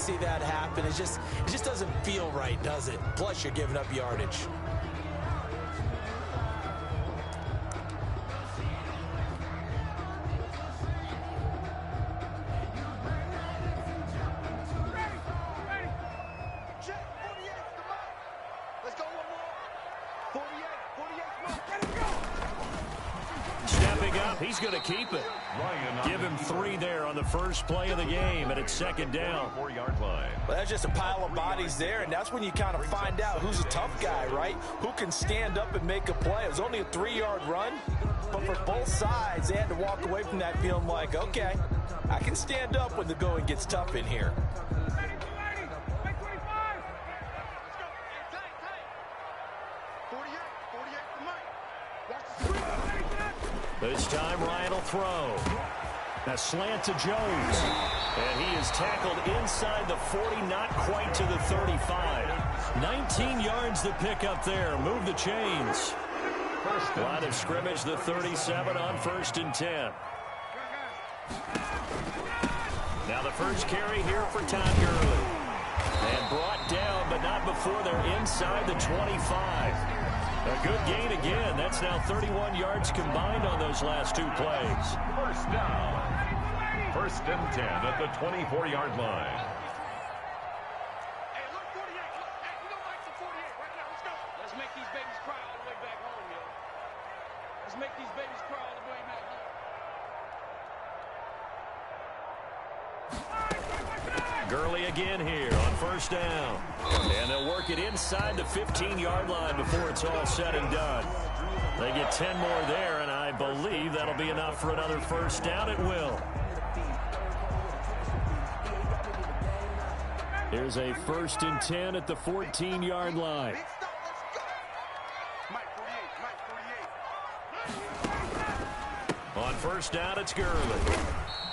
see that happen. It just doesn't feel right, does it? Plus, you're giving up yardage. He's going to keep it. Give him 3 there on the first play of the game, and it's second down. 4-yard line. Well, that's just a pile of bodies there, and that's when you kind of find out who's a tough guy, right? Who can stand up and make a play. It was only a 3-yard run, but for both sides, they had to walk away from that feeling like, okay, I can stand up when the going gets tough in here. This time Ryan will throw. A slant to Jones. And he is tackled inside the 40, not quite to the 35. 19 yards to pick up there. Move the chains. Line of scrimmage, the 37 on 1st and 10. Now the first carry here for Todd Gurley. And brought down, but not before they're inside the 25. A good gain again. That's now 31 yards combined on those last 2 plays. First down. 1st and 10 at the 24-yard line. Hey, look, 48. Look, hey, you don't like the 48 right now. Let's go. Let's make these babies cry all the way back home, yo. Let's make these babies cry all the way back home. Gurley again here on 1st down. And they'll work it inside the 15-yard line before it's all said and done. They get 10 more there, and I believe that'll be enough for another 1st down. It will. Here's a 1st and 10 at the 14-yard line. On 1st down, it's Gurley.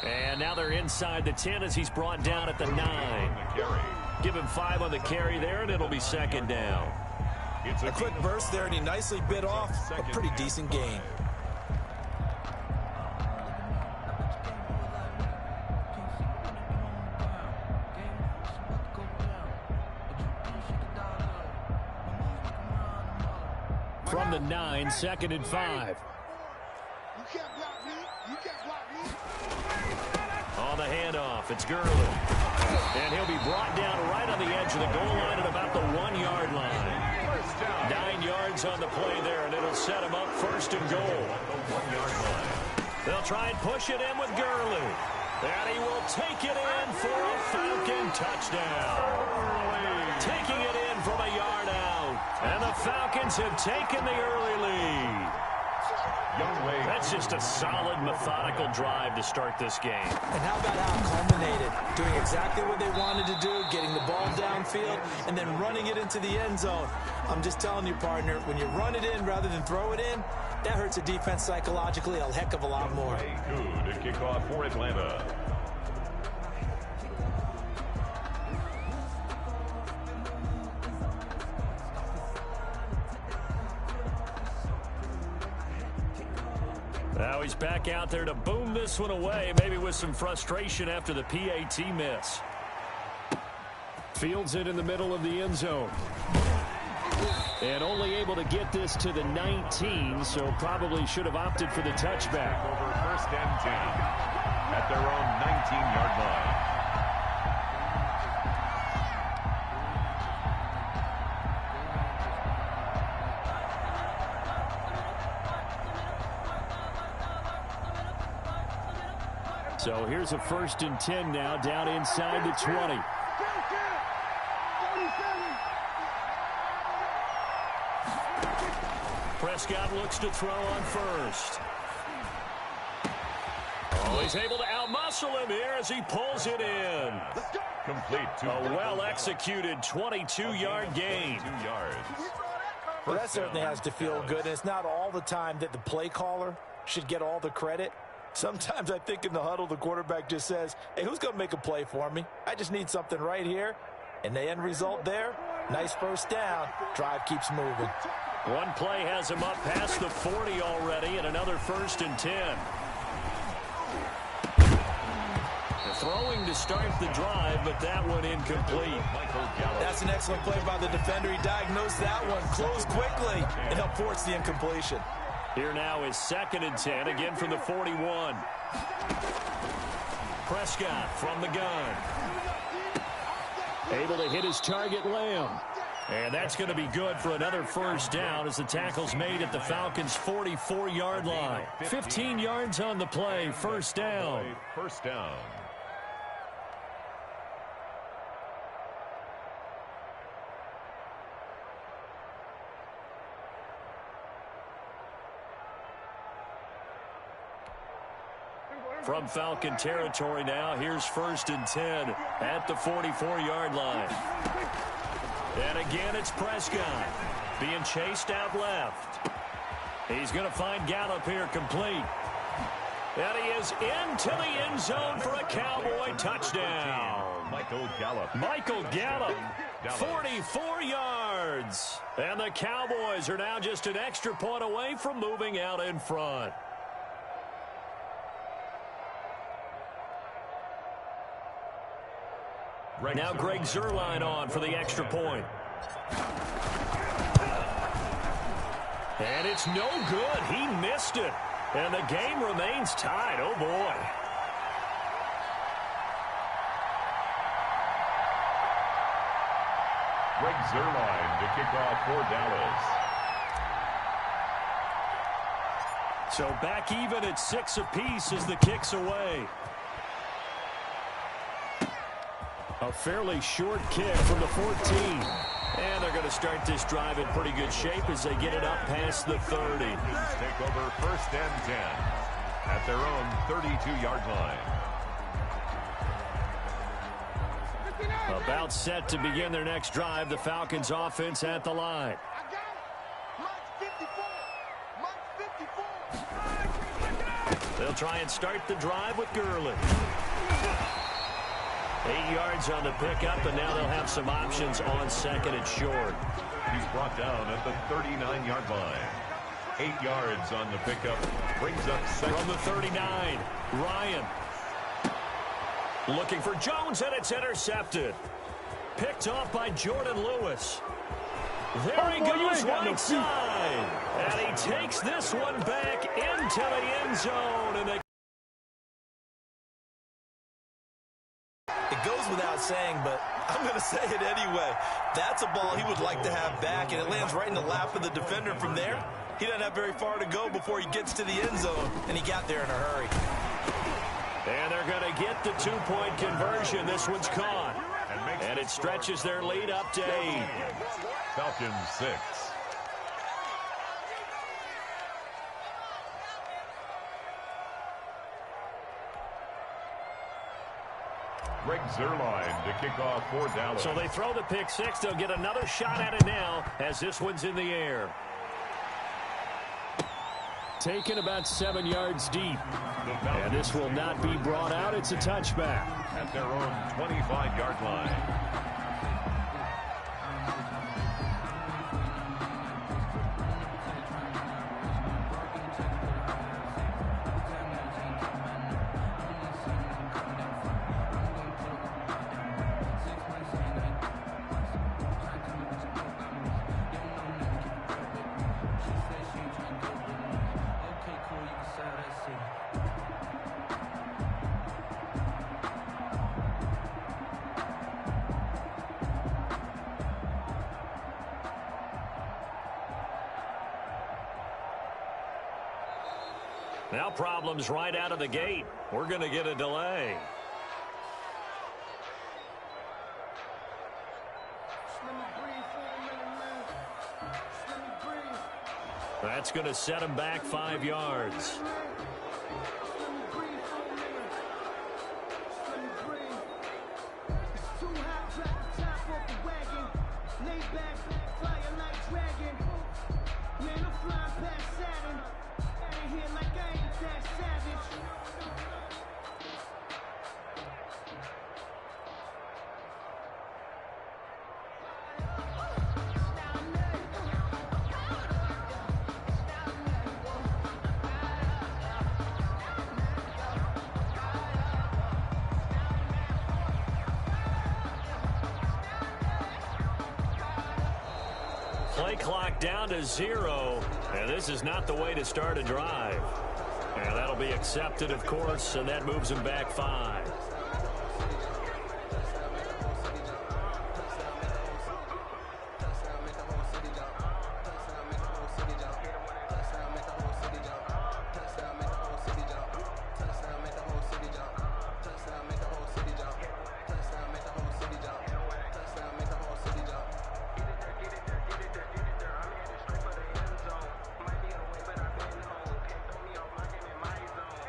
And now they're inside the 10 as he's brought down at the 9. Give him 5 on the carry there, and it'll be 2nd down. A quick burst there, and he nicely bit off a pretty decent gain. From the 9, 2nd and 5. On the handoff, it's Gurley. And he'll be brought down right on the edge of the goal line at about the 1-yard line. 9 yards on the play there, and it'll set him up 1st and goal. They'll try and push it in with Gurley. And he will take it in for a Falcon touchdown. Taking it in from a yard out. And the Falcons have taken the early lead. That's just a solid, methodical drive to start this game. And how about how it culminated? Doing exactly what they wanted to do, getting the ball downfield, and then running it into the end zone. I'm just telling you, partner, when you run it in rather than throw it in, that hurts a defense psychologically a heck of a lot more. Good kickoff for Atlanta. Now he's back out there to boom this one away, maybe with some frustration after the PAT miss. Fields it in the middle of the end zone. And only able to get this to the 19, so probably should have opted for the touchback. Over 1st and 10 at their own 19-yard line. So here's a 1st and 10 now, down inside the 20. Prescott looks to throw on 1st. Oh, he's able to outmuscle him here as he pulls it in. Complete to a well-executed 22-yard gain. 2 yards. Well, that certainly has to feel good. And it's not all the time that the play caller should get all the credit. Sometimes I think in the huddle, the quarterback just says, hey, who's going to make a play for me? I just need something right here. And the end result there, nice 1st down. Drive keeps moving. One play has him up past the 40 already, and another 1st and 10. The throwing to start the drive, but that one incomplete. That's an excellent play by the defender. He diagnosed that one, closed quickly, and helped force the incompletion. Here now is 2nd and 10, again from the 41. Prescott from the gun. Able to hit his target, Lamb. And that's going to be good for another first down as the tackle's made at the Falcons' 44-yard line. 15 yards on the play, first down. First down. From Falcon territory now, here's 1st and 10 at the 44-yard line. And again, it's Prescott being chased out left. He's going to find Gallup here complete. And he is into the end zone for a Cowboy touchdown. Michael Gallup. Michael Gallup, 44 yards. And the Cowboys are now just an extra point away from moving out in front. Now Greg Zuerlein on for the extra point. And it's no good. He missed it. And the game remains tied. Oh, boy. Greg Zuerlein to kick off for Dallas. So back even at 6 apiece as the kick's away. A fairly short kick from the 14. And they're going to start this drive in pretty good shape as they get it up past the 30. Take over 1st and 10 at their own 32-yard line. About set to begin their next drive. The Falcons offense at the line. They'll try and start the drive with Gurley. 8 yards on the pickup, and now they'll have some options on 2nd and short. He's brought down at the 39-yard line. 8 yards on the pickup. Brings up 2nd. From the 39, Ryan. Looking for Jones, and it's intercepted. Picked off by Jordan Lewis. There he goes right side. And he takes this one back into the end zone. And it goes without saying, but I'm going to say it anyway. That's a ball he would like to have back, and it lands right in the lap of the defender from there. He doesn't have very far to go before he gets to the end zone, and he got there in a hurry. And they're going to get the 2-point conversion. This one's caught. And it stretches their lead up to 8. Falcons 6. Greg Zuerlein to kick off for Dallas. So they throw the pick 6. They'll get another shot at it now as this one's in the air. Taken about 7 yards deep. And this will not be brought out. It's a touchback. At their own 25-yard line. Now problems right out of the gate. We're going to get a delay. That's going to set him back 5 yards. play clock down to 0. And this is not the way to start a drive. And that'll be accepted, of course, and that moves them back 5.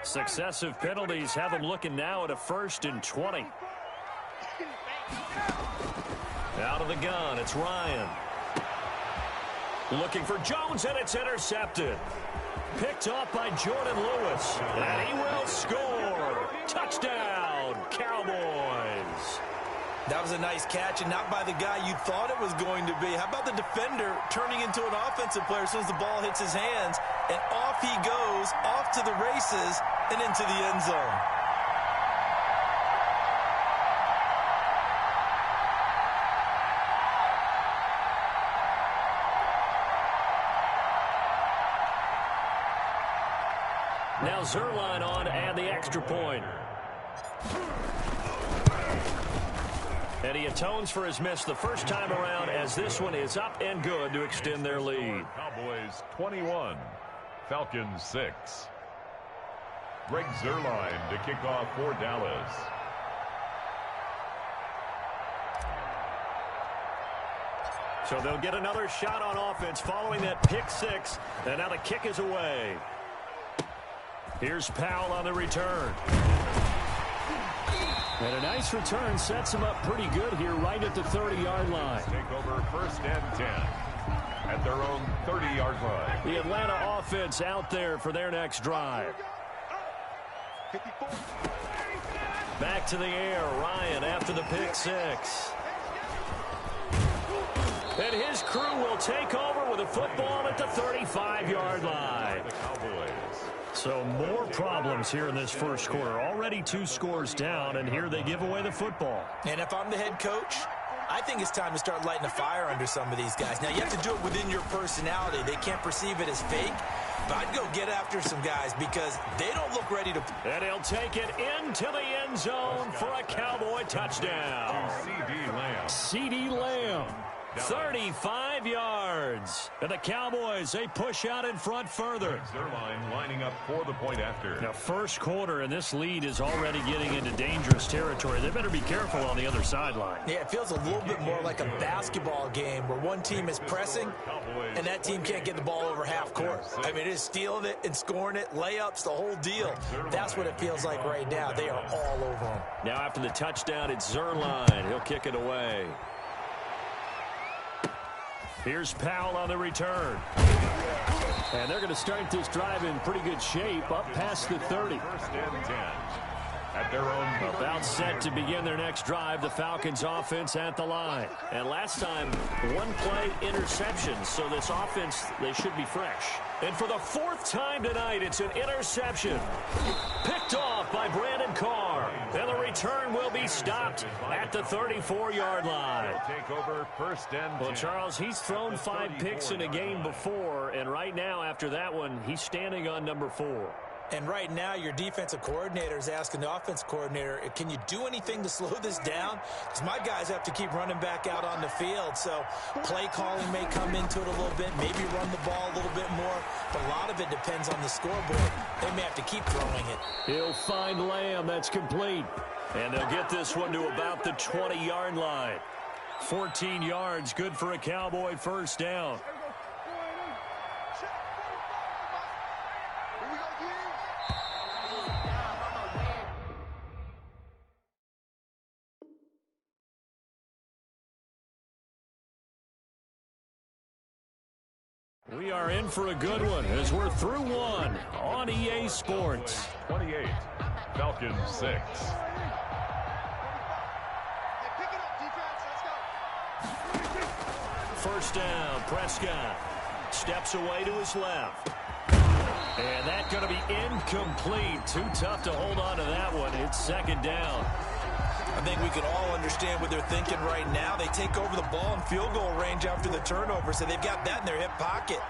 Successive penalties have them looking now at a 1st and 20. Out of the gun, it's Ryan. Looking for Jones, and it's intercepted. Picked off by Jordan Lewis. And he will score. Touchdown, Cowboys. That was a nice catch, and not by the guy you thought it was going to be. How about the defender turning into an offensive player as soon as the ball hits his hands, and off he goes, off to the races, and into the end zone. Now Zuerlein on to add the extra point. And he atones for his miss the first time around, as this one is up and good to extend their lead. Cowboys 21, Falcons 6. Greg Zuerlein to kick off for Dallas. So they'll get another shot on offense following that pick 6. And now the kick is away. Here's Powell on the return. And a nice return sets him up pretty good here right at the 30-yard line. Take over 1st and 10 at their own 30-yard line. The Atlanta offense out there for their next drive. Back to the air, Ryan after the pick 6. And his crew will take over with a football at the 35-yard line. The Cowboys. So more problems here in this first quarter. Already 2 scores down, and here they give away the football. And if I'm the head coach, I think it's time to start lighting a fire under some of these guys. Now, you have to do it within your personality. They can't perceive it as fake. But I'd go get after some guys because they don't look ready to. And he'll take it into the end zone for a Cowboy touchdown. CeeDee Lamb. CeeDee Lamb. 35 yards. And the Cowboys, they push out in front further. Zuerlein lining up for the point after. Now, first quarter, and this lead is already getting into dangerous territory. They better be careful on the other sideline. Yeah, it feels a little bit more like a basketball game where one team is pressing and that team can't get the ball over half court. I mean, it is stealing it and scoring it, layups, the whole deal. That's what it feels like right now. They are all over them. Now, after the touchdown, it's Zuerlein. He'll kick it away. Here's Powell on the return. And they're going to start this drive in pretty good shape, up past the 30. 1st and 10 at their own. About set to begin their next drive, the Falcons offense at the line. And last time, 1-play interception, so this offense, they should be fresh. And for the 4th time tonight, it's an interception. Picked off by Brandon Carr. And the return will be stopped at the 34-yard line. Take over 1st and 10. Well, Charles, he's thrown 5 picks in a game before, and right now, after that one, he's standing on number 4. And right now, your defensive coordinator is asking the offense coordinator, can you do anything to slow this down? Because my guys have to keep running back out on the field. So play calling may come into it a little bit, maybe run the ball a little bit more. But a lot of it depends on the scoreboard. They may have to keep throwing it. He'll find Lamb. That's complete. And they'll get this one to about the 20-yard line. 14 yards, good for a Cowboy first down. We are in for a good one as we're through one on EA Sports. 28, Falcons 6. First down, Prescott steps away to his left. And that's going to be incomplete. Too tough to hold on to that one. It's 2nd down. I think we can all understand what they're thinking right now. They take over the ball in field goal range after the turnover, so they've got that in their hip pocket.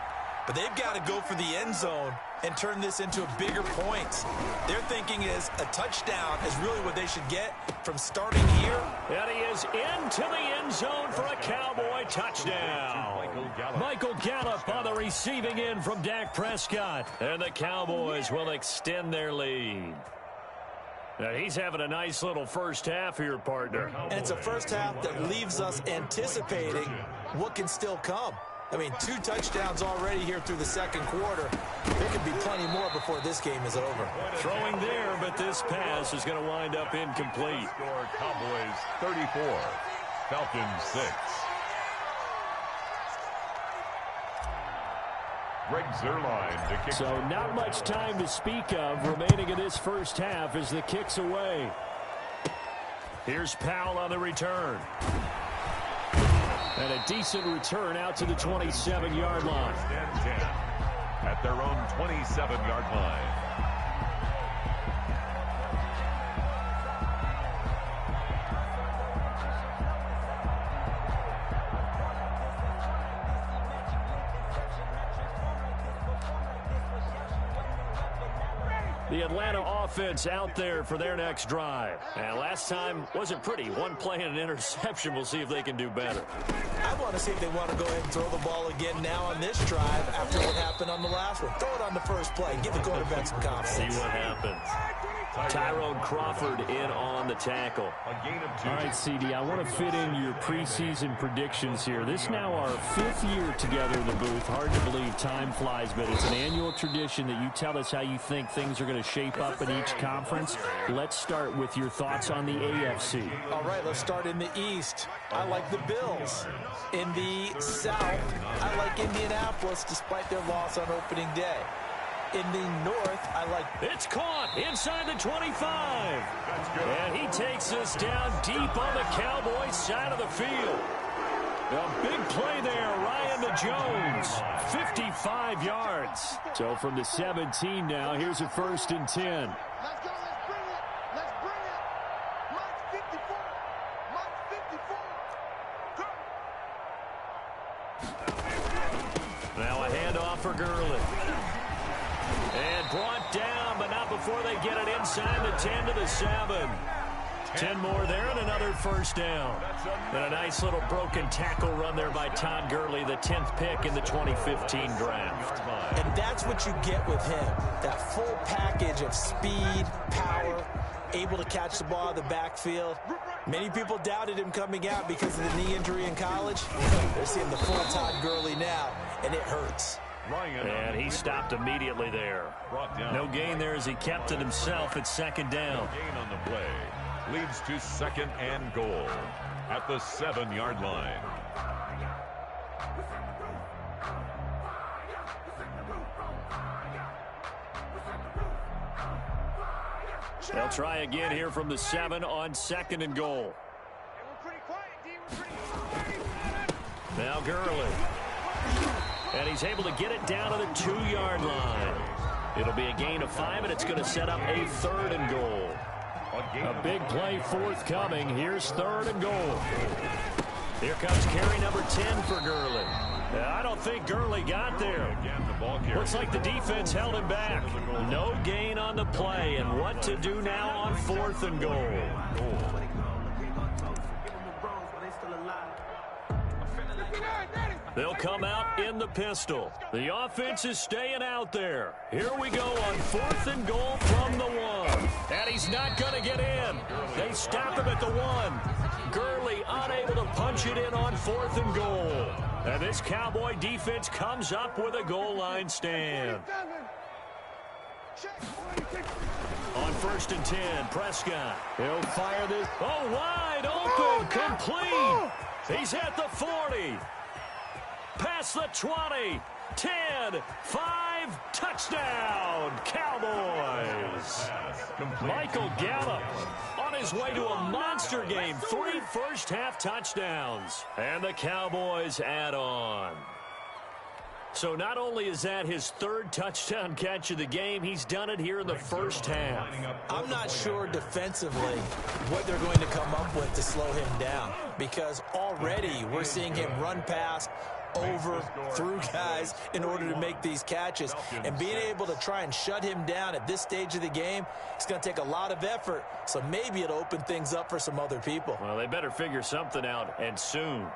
But they've got to go for the end zone and turn this into a bigger point. Their thinking is a touchdown is really what they should get from starting here. And he is into the end zone for a Cowboy touchdown. Michael Gallup on the receiving end from Dak Prescott. And the Cowboys will extend their lead. Now he's having a nice little first half here, partner. And it's a first half that leaves us anticipating what can still come. I mean, 2 touchdowns already here through the second quarter. There could be plenty more before this game is over. Throwing there, but this pass is going to wind up incomplete. Score Cowboys 34, Falcons 6. Greg Zuerlein to kick. So not much time to speak of remaining in this first half as the kick's away. Here's Powell on the return. And a decent return out to the 27-yard line. At their own 27-yard line. The Atlanta offense out there for their next drive. And last time wasn't pretty. One play and an interception. We'll see if they can do better. I want to see if they want to go ahead and throw the ball again now on this drive after what happened on the last one. Throw it on the first play. Give the quarterback some confidence. See what happens. Tyrone Crawford in on the tackle. All right, CD, I want to fit in your preseason predictions here. This is now our 5th year together in the booth. Hard to believe time flies, but it's an annual tradition that you tell us how you think things are going to shape up in each conference. Let's start with your thoughts on the AFC. All right, let's start in the East. I like the Bills. In the South, I like Indianapolis despite their loss on opening day. In the North, I like... It's caught inside the 25. And he takes us down deep on the Cowboys side of the field. A big play there, Ryan to Jones. 55 yards. So from the 17 now, here's a 1st and 10. Let's go. Let's bring it. Let's bring it. Mark 54. Mark 54. Go. Now a handoff for Gurley. And brought down, but not before they get it inside the 10 to the 7. 10 more there and another first down. And a nice little broken tackle run there by Todd Gurley, the 10th pick in the 2015 draft. And that's what you get with him. That full package of speed, power, able to catch the ball in the backfield. Many people doubted him coming out because of the knee injury in college. They're seeing the full Todd Gurley now, and it hurts. And he stopped immediately there. No gain there as he kept it himself at 2nd down. Gain on the play leads to 2nd and goal at the 7-yard line. They'll try again here from the 7 on 2nd and goal. Now Gurley. And he's able to get it down to the 2-yard line. It'll be a gain of 5, and it's going to set up a 3rd and goal. A big play forthcoming. Here's 3rd and goal. Here comes carry number 10 for Gurley. I don't think Gurley got there. Looks like the defense held him back. No gain on the play, and what to do now on 4th and goal. They'll come out in the pistol. The offense is staying out there. Here we go on 4th and goal from the 1. And he's not going to get in. They stop him at the 1. Gurley unable to punch it in on 4th and goal. And this Cowboy defense comes up with a goal line stand. On 1st and 10, Prescott. He'll fire this. Oh, wide open, complete. He's at the 40. Past the 20, 10, 5, touchdown, Cowboys. Michael Gallup on his way to a monster game, 3 first-half touchdowns. And the Cowboys add on. So not only is that his third touchdown catch of the game, he's done it here in the first half. I'm not sure defensively what they're going to come up with to slow him down, because already we're seeing him run past, over, through guys in order to make these catches. And being able to try and shut him down at this stage of the game, it's going to take a lot of effort. So maybe it'll open things up for some other people. Well, they better figure something out, and soon.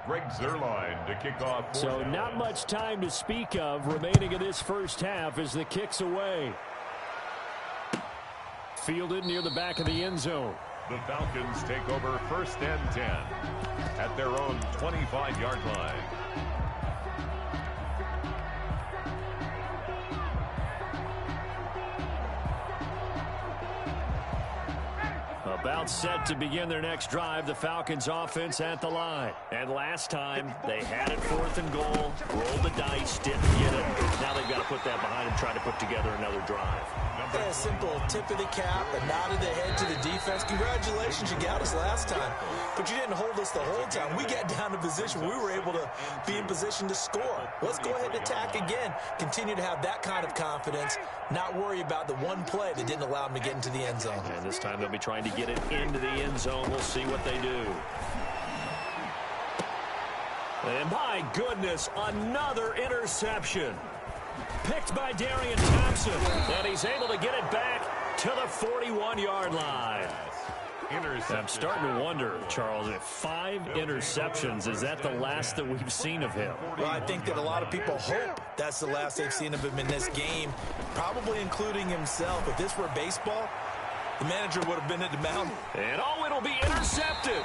Greg Zuerlein to kick off. So not much time to speak of remaining in this first half as the kick's away. Fielded near the back of the end zone. The Falcons take over 1st and 10 at their own 25-yard line. About set to begin their next drive, the Falcons offense at the line. And last time, they had it 4th and goal, rolled the dice, didn't get it. Now they've got to put that behind them, try to put together another drive. A simple tip of the cap, a nod of the head to the defense. Congratulations, you got us last time. But you didn't hold us the whole time. We got down to position. We were able to be in position to score. Let's go ahead and attack again. Continue to have that kind of confidence. Not worry about the one play that didn't allow them to get into the end zone. And this time they'll be trying to get it into the end zone. We'll see what they do. And my goodness, another interception. Picked by Darian Thompson, and he's able to get it back to the 41-yard line. I'm starting to wonder, Charles, if 5 interceptions, is that the last that we've seen of him? Well, I think that a lot of people hope that's the last they've seen of him in this game, probably including himself. If this were baseball, the manager would have been at the mound. And it'll be intercepted.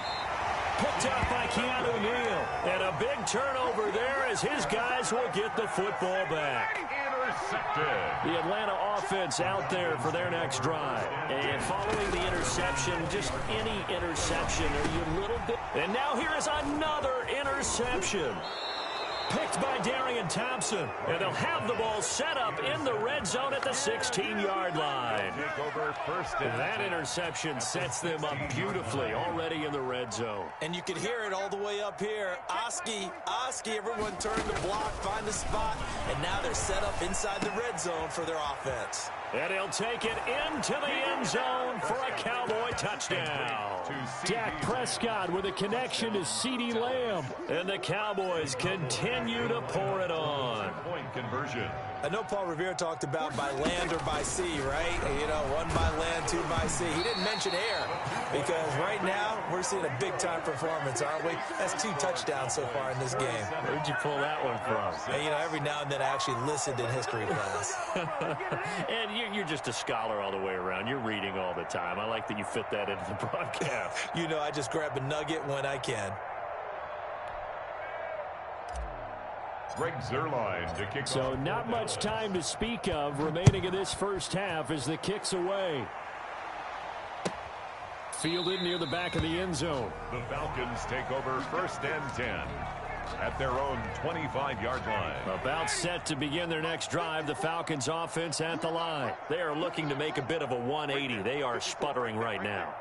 Picked up by Keanu Neal. And a big turnover there as his guys will get the football back. Intercepted. The Atlanta offense out there for their next drive. And following the interception, just any interception, are you a little bit... And now here is another interception. Picked by Darian Thompson. And they'll have the ball set up in the red zone at the 16-yard line. And that interception sets them up beautifully already in the red zone. And you can hear it all the way up here. Oski, everyone turned to block, find a spot, and now they're set up inside the red zone for their offense. And he'll take it into the end zone for a Cowboy touchdown. Dak Prescott with a connection to CeeDee Lamb. And the Cowboys continue to pour it on. Point conversion. I know Paul Revere talked about by land or by sea, right? You know, 1 by land, 2 by sea. He didn't mention air because right now we're seeing a big-time performance, aren't we? That's 2 touchdowns so far in this game. Where'd you pull that one from? And, you know, every now and then I actually listened in history class. And you're just a scholar all the way around. You're reading all the time. I like that you fit that into the broadcast. You know, I just grab a nugget when I can. Greg Zuerlein to kick off. So not much time to speak of remaining in this first half as the kick's away. Fielded near the back of the end zone. The Falcons take over 1st and 10 at their own 25-yard line. About set to begin their next drive, the Falcons offense at the line. They are looking to make a bit of a 180. They are sputtering right now.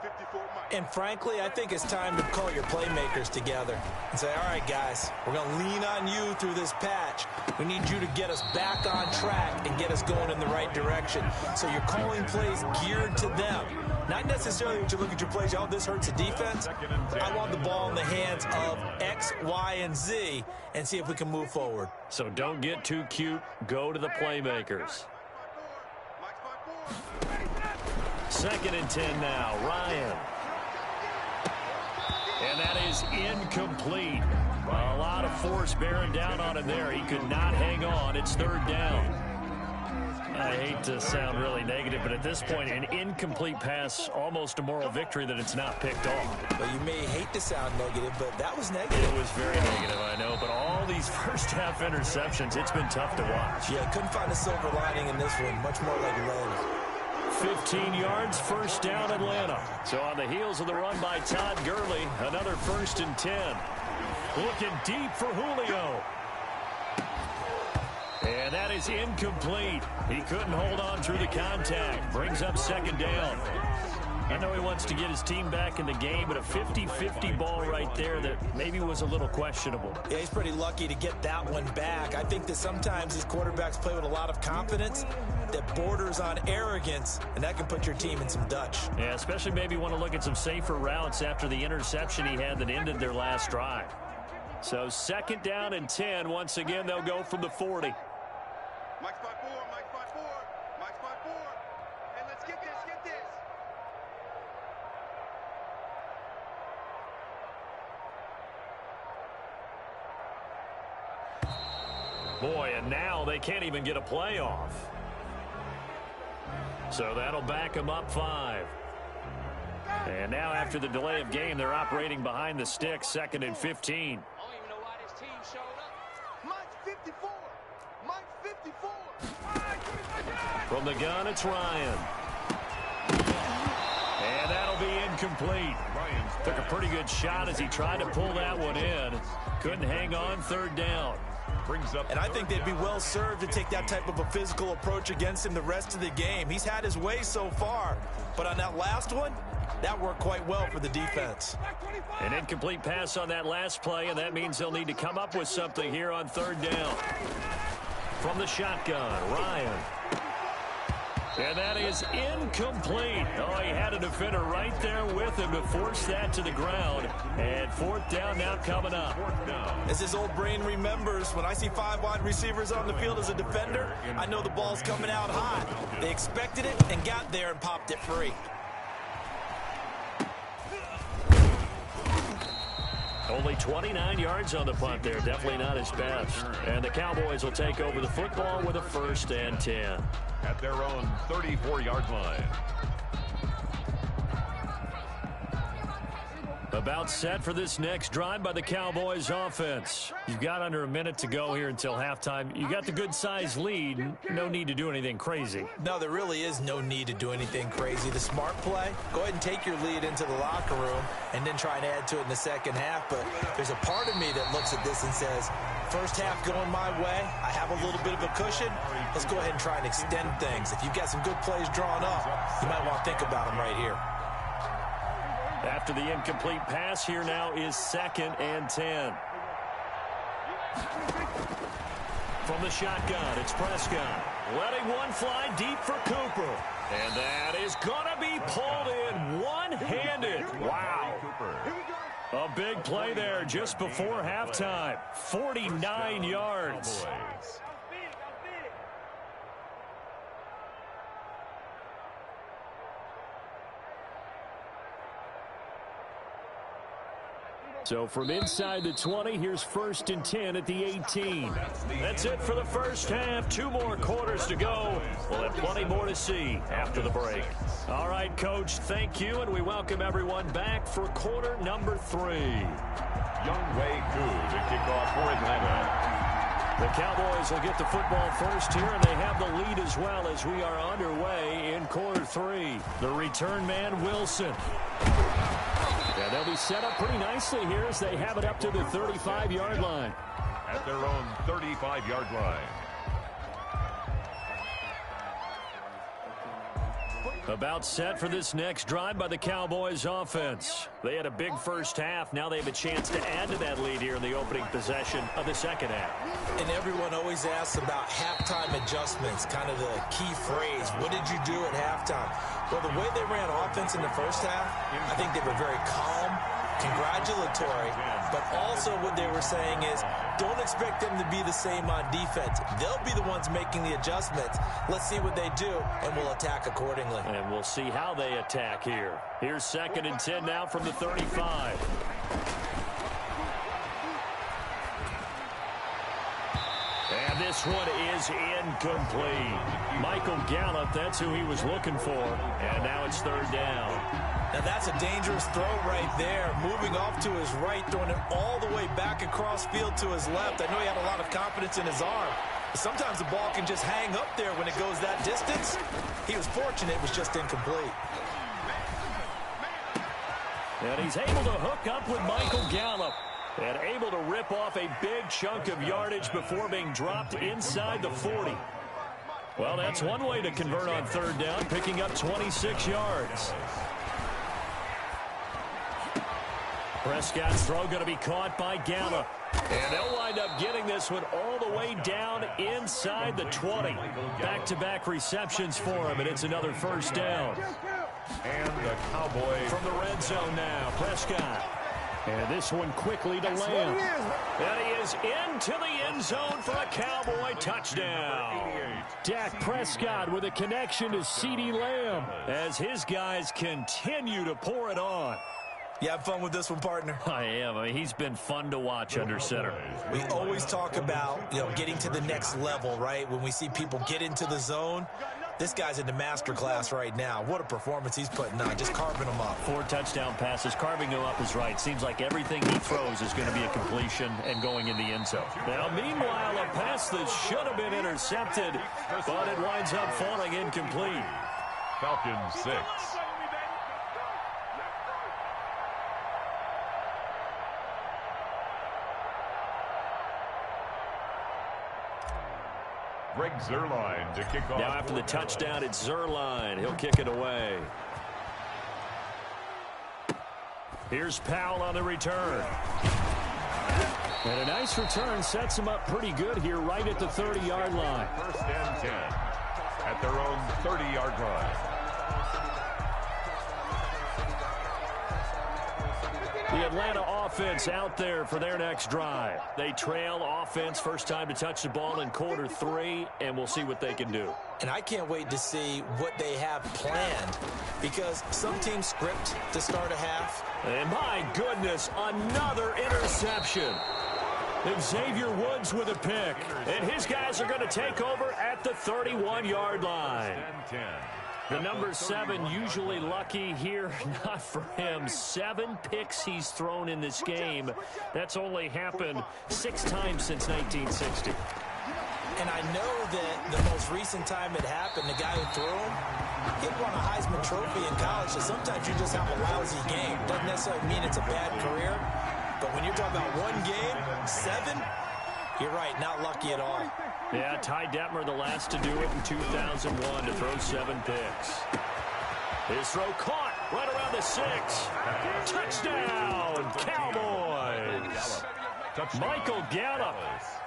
And frankly, I think it's time to call your playmakers together and say, all right, guys, we're going to lean on you through this patch. We need you to get us back on track and get us going in the right direction. So you're calling plays geared to them. Not necessarily what you look at your plays, oh, this hurts the defense. I want the ball in the hands of X, Y, and Z and see if we can move forward. So don't get too cute. Go to the playmakers. 2nd and 10 now. Ryan. And that is incomplete. A lot of force bearing down on him there. He could not hang on. It's 3rd down. I hate to sound really negative, but at this point, an incomplete pass, almost a moral victory that it's not picked off. Well, you may hate to sound negative, but that was negative. It was very negative, I know, but all these first-half interceptions, it's been tough to watch. Yeah, couldn't find a silver lining in this one. Much more like lead. 15 yards, 1st down Atlanta. So on the heels of the run by Todd Gurley, another 1st and 10. Looking deep for Julio. And that is incomplete. He couldn't hold on through the contact. Brings up 2nd down. I know he wants to get his team back in the game, but a 50-50 ball right there that maybe was a little questionable. Yeah, he's pretty lucky to get that one back. I think that sometimes these quarterbacks play with a lot of confidence that borders on arrogance, and that can put your team in some Dutch. Yeah, especially maybe want to look at some safer routes after the interception he had that ended their last drive. So 2nd down and 10. Once again, they'll go from the 40. Mike's by 4, Mike's by 4, Mike's by 4. Hey, let's get this, get this. Boy, and now they can't even get a play off. So that'll back them up 5. And now after the delay of game, they're operating behind the sticks, 2nd and 15. I don't even know why this team showed up. Mike's 54. Mike's 54. From the gun, it's Ryan. And that'll be incomplete. Took a pretty good shot as he tried to pull that one in. Couldn't hang on, 3rd down. And I think they'd be well served to take that type of a physical approach against him the rest of the game. He's had his way so far, but on that last one, that worked quite well for the defense. An incomplete pass on that last play, and that means they'll need to come up with something here on 3rd down. From the shotgun, Ryan. And that is incomplete. Oh, he had a defender right there with him to force that to the ground. And 4th down now coming up. As his old brain remembers, when I see 5 wide receivers on the field as a defender, I know the ball's coming out hot. They expected it and got there and popped it free. Only 29 yards on the punt there. Definitely not his best. And the Cowboys will take over the football with a 1st and 10. At their own 34-yard line. About set for this next drive by the Cowboys offense. You've got under a minute to go here until halftime. You got the good-sized lead. No need to do anything crazy. No, there really is no need to do anything crazy. The smart play, go ahead and take your lead into the locker room and then try and add to it in the second half. But there's a part of me that looks at this and says, first half going my way, I have a little bit of a cushion. Let's go ahead and try and extend things. If you've got some good plays drawn up, you might want to think about them right here. After the incomplete pass, here now is 2nd and 10. From the shotgun, it's Prescott. Letting one fly deep for Cooper. And that is going to be pulled in one-handed. Wow. A big play there just before halftime. 49 yards. So from inside the 20, here's 1st and 10 at the 18. That's it for the first half. 2 more quarters to go. We'll have plenty more to see after the break. All right, Coach, thank you, and we welcome everyone back for quarter number 3. Younghoe Koo to kick off for Atlanta. The Cowboys will get the football first here, and they have the lead as well as we are underway in quarter 3. The return man, Wilson. Yeah, they'll be set up pretty nicely here as they have it up to the 35-yard line. At their own 35-yard line. About set for this next drive by the Cowboys offense. They had a big first half. Now they have a chance to add to that lead here in the opening possession of the second half. And everyone always asks about halftime adjustments, kind of the key phrase. What did you do at halftime? Well, the way they ran offense in the first half, I think they were very calm, congratulatory, but also what they were saying is don't expect them to be the same on defense. They'll be the ones making the adjustments. Let's see what they do, and we'll attack accordingly. And we'll see how they attack here. Here's 2nd and 10 now from the 35. And this one is incomplete. Michael Gallup, that's who he was looking for. And now it's 3rd down. Now that's a dangerous throw right there. Moving off to his right, throwing it all the way back across field to his left. I know he had a lot of confidence in his arm. But sometimes the ball can just hang up there when it goes that distance. He was fortunate it was just incomplete. And he's able to hook up with Michael Gallup. And able to rip off a big chunk of yardage before being dropped inside the 40. Well, that's one way to convert on 3rd down, picking up 26 yards. Prescott's throw going to be caught by Gallup. And they'll wind up getting this one all the way down inside the 20. Back-to-back receptions for him, and it's another first down. And the Cowboys From the red zone now, Prescott. And this one quickly to Lamb. And he is into the end zone for a Cowboy touchdown. Dak Prescott with a connection to CeeDee Lamb as his guys continue to pour it on. You have fun with this one, partner? I am. I mean, he's been fun to watch under center. We always talk about, getting to the next level, right? When we see people get into the zone, this guy's in the master class right now. What a performance he's putting on, just carving them up. 4 touchdown passes, carving them up is right. Seems like everything he throws is going to be a completion and going in the end zone. Now, meanwhile, a pass that should have been intercepted, but it winds up falling incomplete. Falcons 6. Greg Zuerlein to kick off. Now after the touchdown, it's Zuerlein. He'll kick it away. Here's Powell on the return. And a nice return sets him up pretty good here right at the 30-yard line. First and 10 at their own 30-yard line. The Atlanta offense out there for their next drive. They trail offense, first time to touch the ball in quarter 3, and we'll see what they can do. And I can't wait to see what they have planned, because some teams script to start a half. And my goodness, another interception. Xavier Woods with a pick, and his guys are going to take over at the 31-yard line. The number 7 usually lucky here, not for him. 7 picks he's thrown in this game. That's only happened 6 times since 1960. And I know that the most recent time it happened, the guy who threw him, he won a Heisman Trophy in college, so sometimes you just have a lousy game. Doesn't necessarily mean it's a bad career, but when you're talking about one game, 7, you're right, not lucky at all. Yeah, Ty Detmer, the last to do it in 2001, to throw 7 picks. His throw caught right around the 6. Touchdown, Cowboys. Michael Gallup,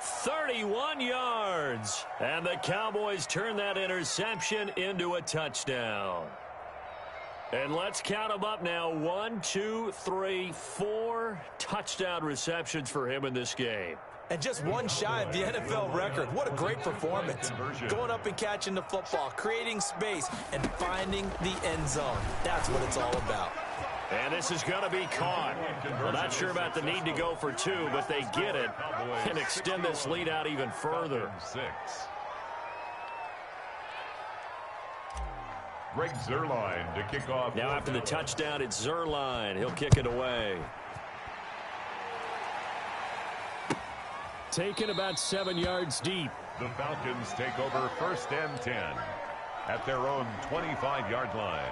31 yards. And the Cowboys turn that interception into a touchdown. And let's count them up now. 1, 2, 3, 4 touchdown receptions for him in this game. And just one shy of the NFL record. What a great performance. Going up and catching the football, creating space, and finding the end zone. That's what it's all about. And this is going to be caught. Well, not sure about the need to go for 2, but they get it and extend this lead out even further. 6. Greg Zuerlein to kick off. Now after the touchdown, it's Zuerlein. He'll kick it away. Taken about 7 yards deep. The Falcons take over first and 10 at their own 25-yard line.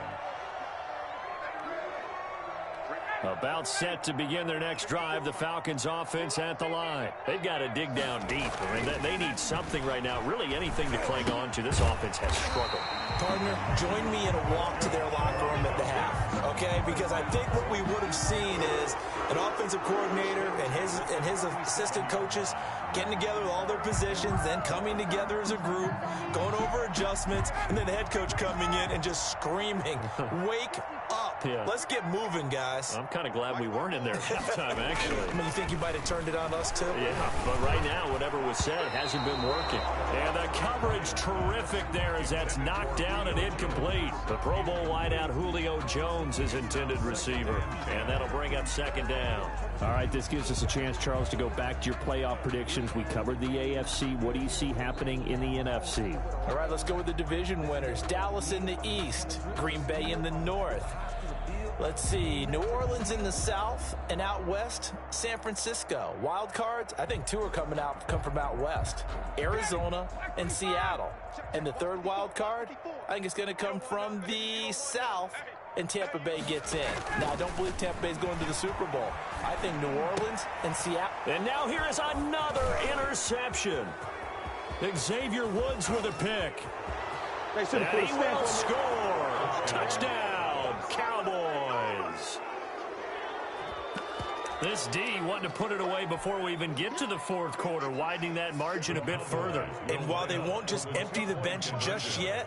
About set to begin their next drive, the Falcons offense at the line. They've got to dig down deep. I mean, they need something right now, really anything to cling on to. This offense has struggled. Partner, join me in a walk to their locker room at the half, okay? Because I think what we would have seen is an offensive coordinator and his assistant coaches getting together with all their positions, then coming together as a group, going over adjustments, and then the head coach coming in and just screaming, wake up. Yeah. Let's get moving, guys. I'm kind of glad we weren't in there at halftime, actually. I mean, you think you might have turned it on us, too? Yeah, but right now, whatever was said hasn't been working. And the coverage terrific there as that's knocked down and incomplete. The Pro Bowl wideout Julio Jones is intended receiver. And that'll bring up second down. All right, this gives us a chance, Charles, to go back to your playoff predictions. We covered the AFC. What do you see happening in the NFC? All right, let's go with the division winners. Dallas in the East, Green Bay in the North. Let's see, New Orleans in the South, and out West, San Francisco. Wild cards, I think 2 are come from out West. Arizona and Seattle. And the third wild card, I think it's going to come from the South, and Tampa Bay gets in. Now, I don't believe Tampa Bay is going to the Super Bowl. I think New Orleans and Seattle. And now here is another interception. Xavier Woods with a pick. And he will score. Touchdown, Cowboys. This D wanting to put it away before we even get to the fourth quarter, widening that margin a bit further. And while they won't just empty the bench just yet,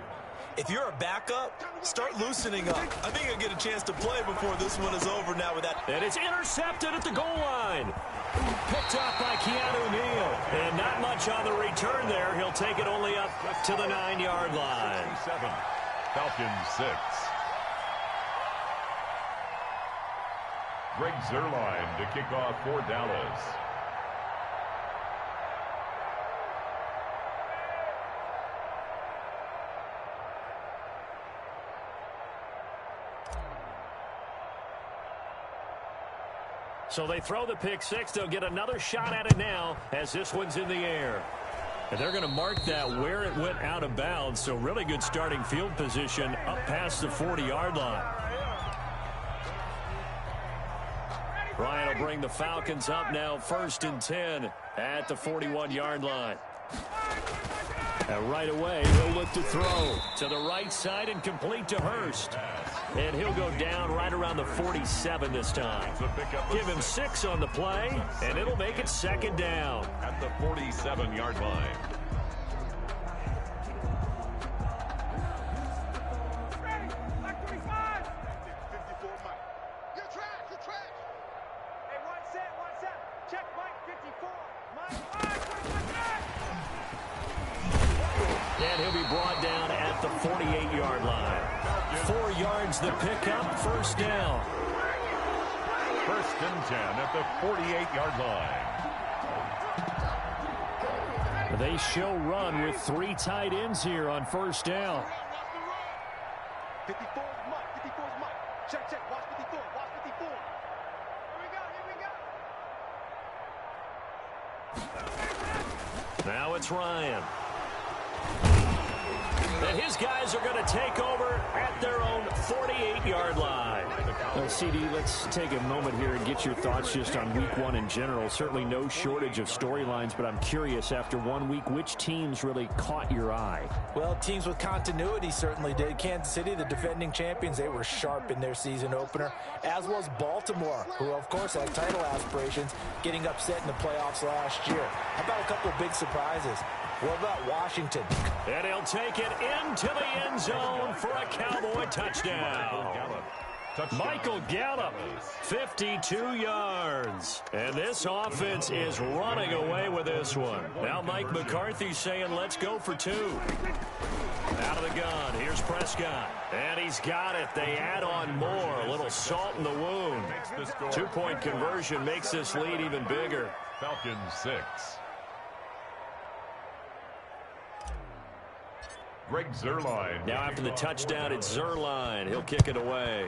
if you're a backup, start loosening up. I think you'll get a chance to play before this one is over now with that. And it's intercepted at the goal line. Picked up by Keanu Neal. And not much on the return there. He'll take it only up to the 9-yard line. 7, Falcons 6. Greg Zuerlein to kick off for Dallas. So they throw the pick six. They'll get another shot at it now as this one's in the air. And they're going to mark that where it went out of bounds. So really good starting field position up past the 40-yard line. Ryan will bring the Falcons up now 1st and 10 at the 41-yard line. And right away, he'll look to throw to the right side and complete to Hurst. And he'll go down right around the 47 this time. Give him 6 on the play, and it'll make it 2nd down. At the 47-yard line. And he'll be brought down at the 48-yard line. 4 yards the pickup, 1st down. 1st and 10 at the 48-yard line. They show run with 3 tight ends here on 1st down. 54 is Mike. 54 is Mike. Check, check. Watch 54. Watch 54. Here we go. Now it's Ryan. And his guys are going to take over at their own 48-yard line. CD, let's take a moment here and get your thoughts just on week 1 in general. Certainly no shortage of storylines, but I'm curious, after 1 week, which teams really caught your eye? Well, teams with continuity certainly did. Kansas City, the defending champions, they were sharp in their season opener, as was Baltimore, who, of course, had title aspirations, getting upset in the playoffs last year. How about a couple of big surprises? What about Washington? And he'll take it into the end zone for a Cowboy touchdown. Michael Gallup, 52 yards. And this offense is running away with this one. Now Mike McCarthy saying, let's go for 2. Out of the gun, here's Prescott. And he's got it. They add on more. A little salt in the wound. 2-point conversion makes this lead even bigger. Falcons 6. Greg Zuerlein. Now after the touchdown, it's Zuerlein. He'll kick it away.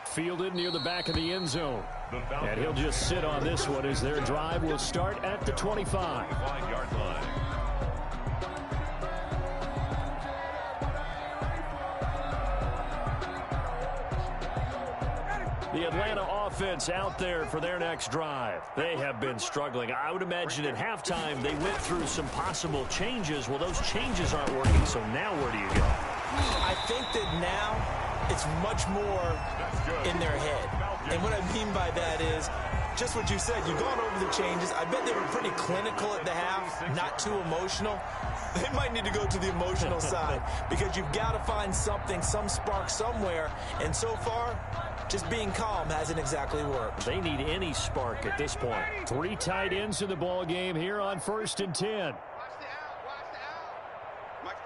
Fielded near the back of the end zone. And he'll just sit on this one as their drive will start at the 25-yard line. The Atlanta offense out there for their next drive. They have been struggling. I would imagine at halftime they went through some possible changes. Well, those changes aren't working, so now where do you go? I think that now it's much more in their head. And what I mean by that is just what you said. You've gone over the changes. I bet they were pretty clinical at the half, not too emotional. They might need to go to the emotional side because you've got to find something, some spark somewhere. And so far, just being calm hasn't exactly worked. They need any spark at this point. 3 tight ends in the ball game here on 1st and 10. Watch the out. Watch the out. Mike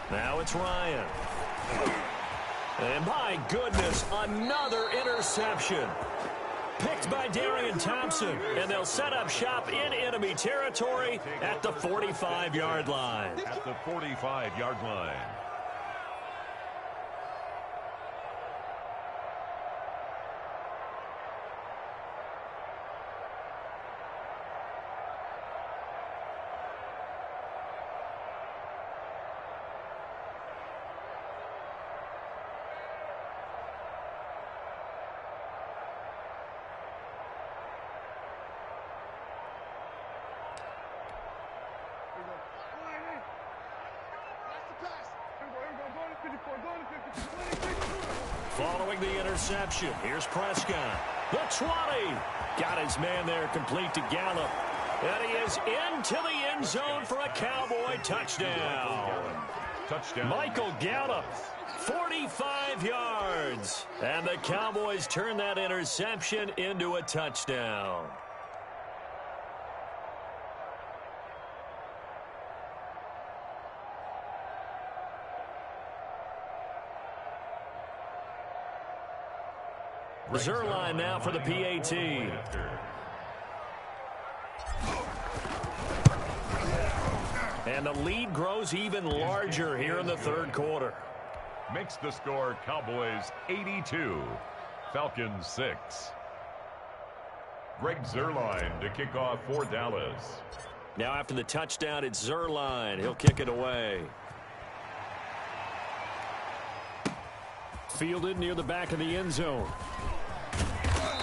5-4. Now it's Ryan. And my goodness, another interception. Picked by Darian Thompson. And they'll set up shop in enemy territory at the 45-yard line. At the 45-yard line. Following the interception, here's Prescott. The 20. Got his man there, complete to Gallup. And he is into the end zone for a Cowboy touchdown. Michael Gallup, 45 yards. And the Cowboys turn that interception into a touchdown. Zuerlein now for the PAT. And the lead grows even larger here in the third quarter. Makes the score Cowboys 82, Falcons 6. Greg Zuerlein to kick off for Dallas. Now after the touchdown, it's Zuerlein. He'll kick it away. Fielded near the back of the end zone.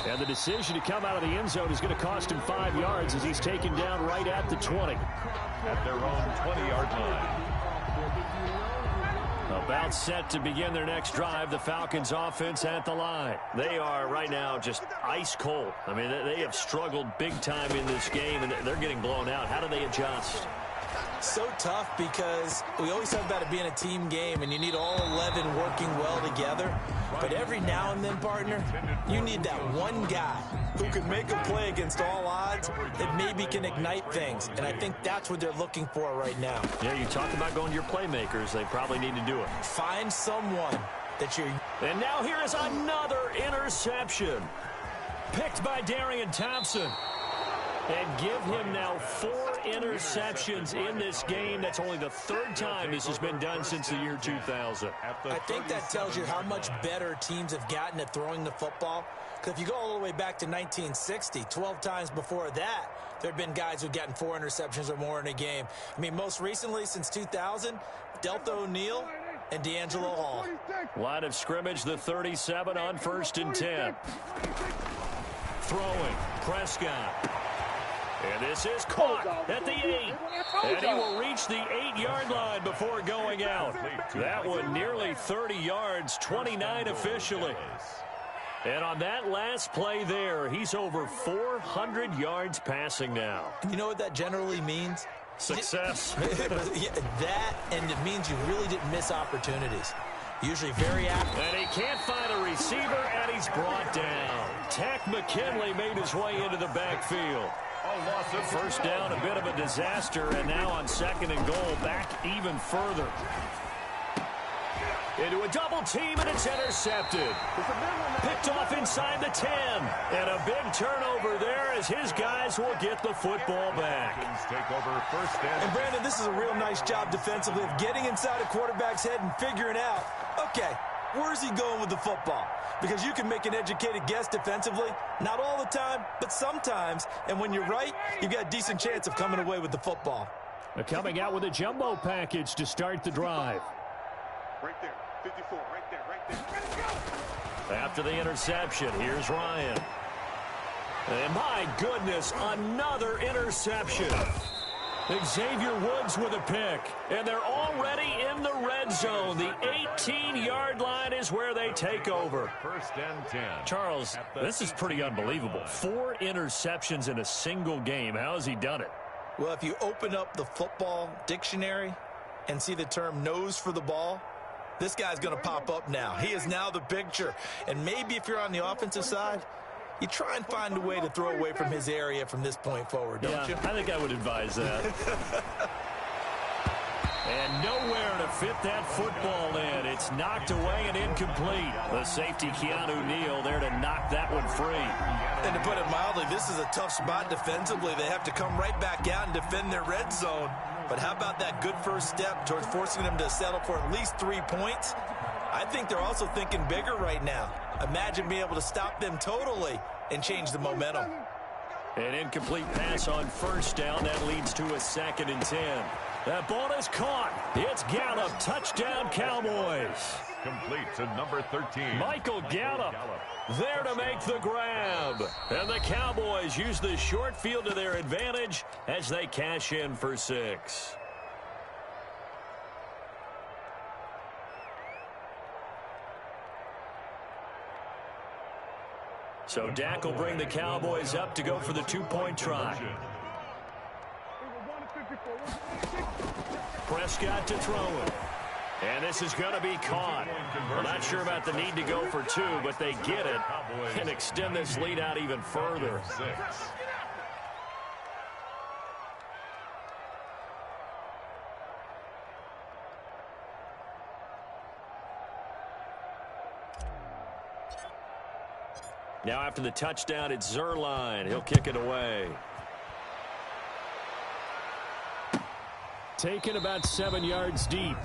And the decision to come out of the end zone is going to cost him 5 yards as he's taken down right at the 20. At their own 20-yard line. About set to begin their next drive, the Falcons offense at the line. They are right now just ice cold. I mean, they have struggled big time in this game, and they're getting blown out. How do they adjust? So tough because we always talk about it being a team game and you need all 11 working well together. But every now and then, partner, you need that one guy who can make a play against all odds that maybe can ignite things. And I think that's what they're looking for right now. Yeah, you talk about going to your playmakers. They probably need to do it. Find someone that you're... And now here is another interception. Picked by Darian Thompson. And give him now 4 interceptions in this game. That's only the 3rd time this has been done since the year 2000. I think that tells you how much better teams have gotten at throwing the football. Because if you go all the way back to 1960, 12 times before that, there have been guys who've gotten 4 interceptions or more in a game. I mean, most recently, since 2000, Deltha O'Neal and D'Angelo Hall. Line of scrimmage, the 37 on 1st and 10. Throwing, Prescott. And this is caught at the 8. And he will reach the 8-yard line before going out. That one nearly 30 yards, 29 officially. And on that last play there, he's over 400 yards passing now. You know what that generally means? Success. Yeah, that, and it means you really didn't miss opportunities. Usually very active. And he can't find a receiver, and he's brought down. Takk McKinley made his way into the backfield. First down, a bit of a disaster, and now on 2nd and goal, back even further. Into a double team, and it's intercepted. Picked off inside the 10. And a big turnover there as his guys will get the football back. Take over 1st down. And Brandon, this is a real nice job defensively of getting inside a quarterback's head and figuring out, okay, where's he going with the football? Because you can make an educated guess defensively, not all the time, but sometimes. And when you're right, you've got a decent chance of coming away with the football. They're coming out with a jumbo package to start the drive. Right there, 54, right there, right there. Let's go! After the interception, here's Ryan. And my goodness, another interception. Xavier Woods with a pick. And they're already in the red zone. The 18-yard line is where they take over. 1st and 10. Charles, this is pretty unbelievable. 4 interceptions in a single game. How has he done it? Well, if you open up the football dictionary and see the term nose for the ball, this guy's going to pop up now. He is now the picture. And maybe if you're on the offensive side, you try and find a way to throw away from his area from this point forward, don't you? I think I would advise that. And nowhere to fit that football in. It's knocked away and incomplete. The safety, Keanu Neal, there to knock that one free. And to put it mildly, this is a tough spot defensively. They have to come right back out and defend their red zone. But how about that good first step towards forcing them to settle for at least 3 points? I think they're also thinking bigger right now. Imagine being able to stop them totally and change the momentum. An incomplete pass on 1st down. That leads to a 2nd and 10. That ball is caught. It's Gallup. Touchdown, Cowboys. Complete to number 13. Michael Gallup there to make the grab. And the Cowboys use the short field to their advantage as they cash in for 6. So Dak will bring the Cowboys up to go for the two-point try. Prescott to throw it. And this is going to be caught. I'm not sure about the need to go for two, but they get it and extend this lead out even further. Now after the touchdown, it's Zuerlein. He'll kick it away. Taken about 7 yards deep.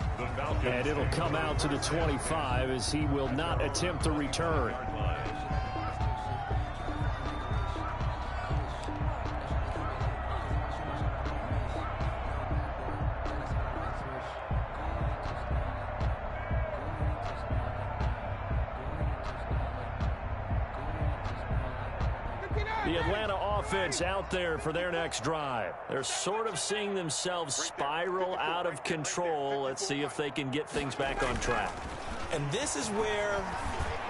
And it'll come out to the 25 as he will not attempt to return. The Atlanta offense out there for their next drive. They're sort of seeing themselves spiral out of control. Let's see if they can get things back on track. And this is where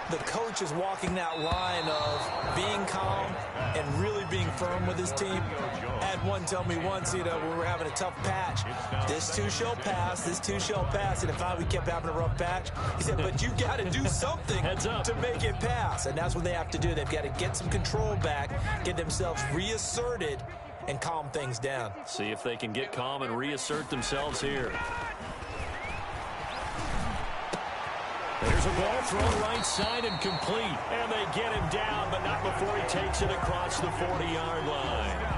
the coach is walking that line of being calm and really being firm with his team. I had one tell me once, when we were having a tough patch, this too shall pass, this too shall pass. And if we kept having a rough patch, he said, but you got to do something to make it pass. And that's what they have to do. They've got to get some control back, get themselves reasserted, and calm things down. See if they can get calm and reassert themselves here. There's a ball thrown right side and complete. And they get him down, but not before he takes it across the 40-yard line.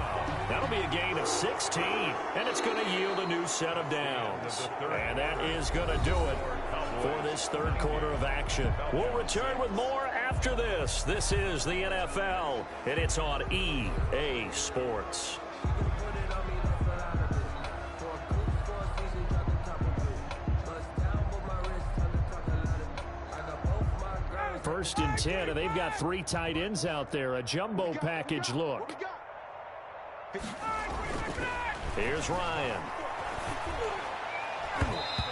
That'll be a gain of 16, and it's going to yield a new set of downs. And that is going to do it for this third quarter of action. We'll return with more after this. This is the NFL, and it's on EA Sports. First and 10, and they've got 3 tight ends out there. A jumbo package look. Here's Ryan.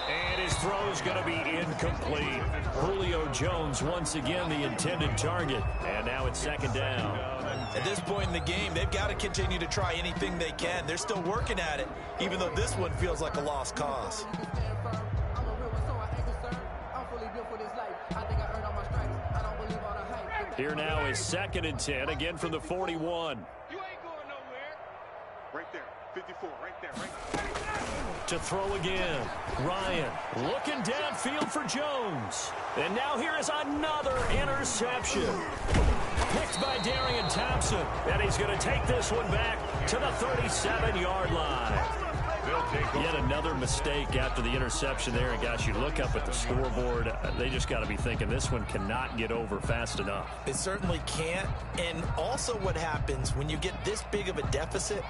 And his throw's going to be incomplete. Julio Jones once again the intended target. And now it's second down. At this point in the game, they've got to continue to try anything they can. They're still working at it, even though this one feels like a lost cause. Here now is second and 10, again from the 41. You ain't going nowhere. Right there, 54, right there. To throw again. Ryan looking downfield for Jones. And now here is another interception. Picked by Darian Thompson. And he's going to take this one back to the 37-yard line. Yet another mistake after the interception there. And, gosh, you look up at the scoreboard. They just got to be thinking this one cannot get over fast enough. It certainly can't. And also what happens when you get this big of a deficit,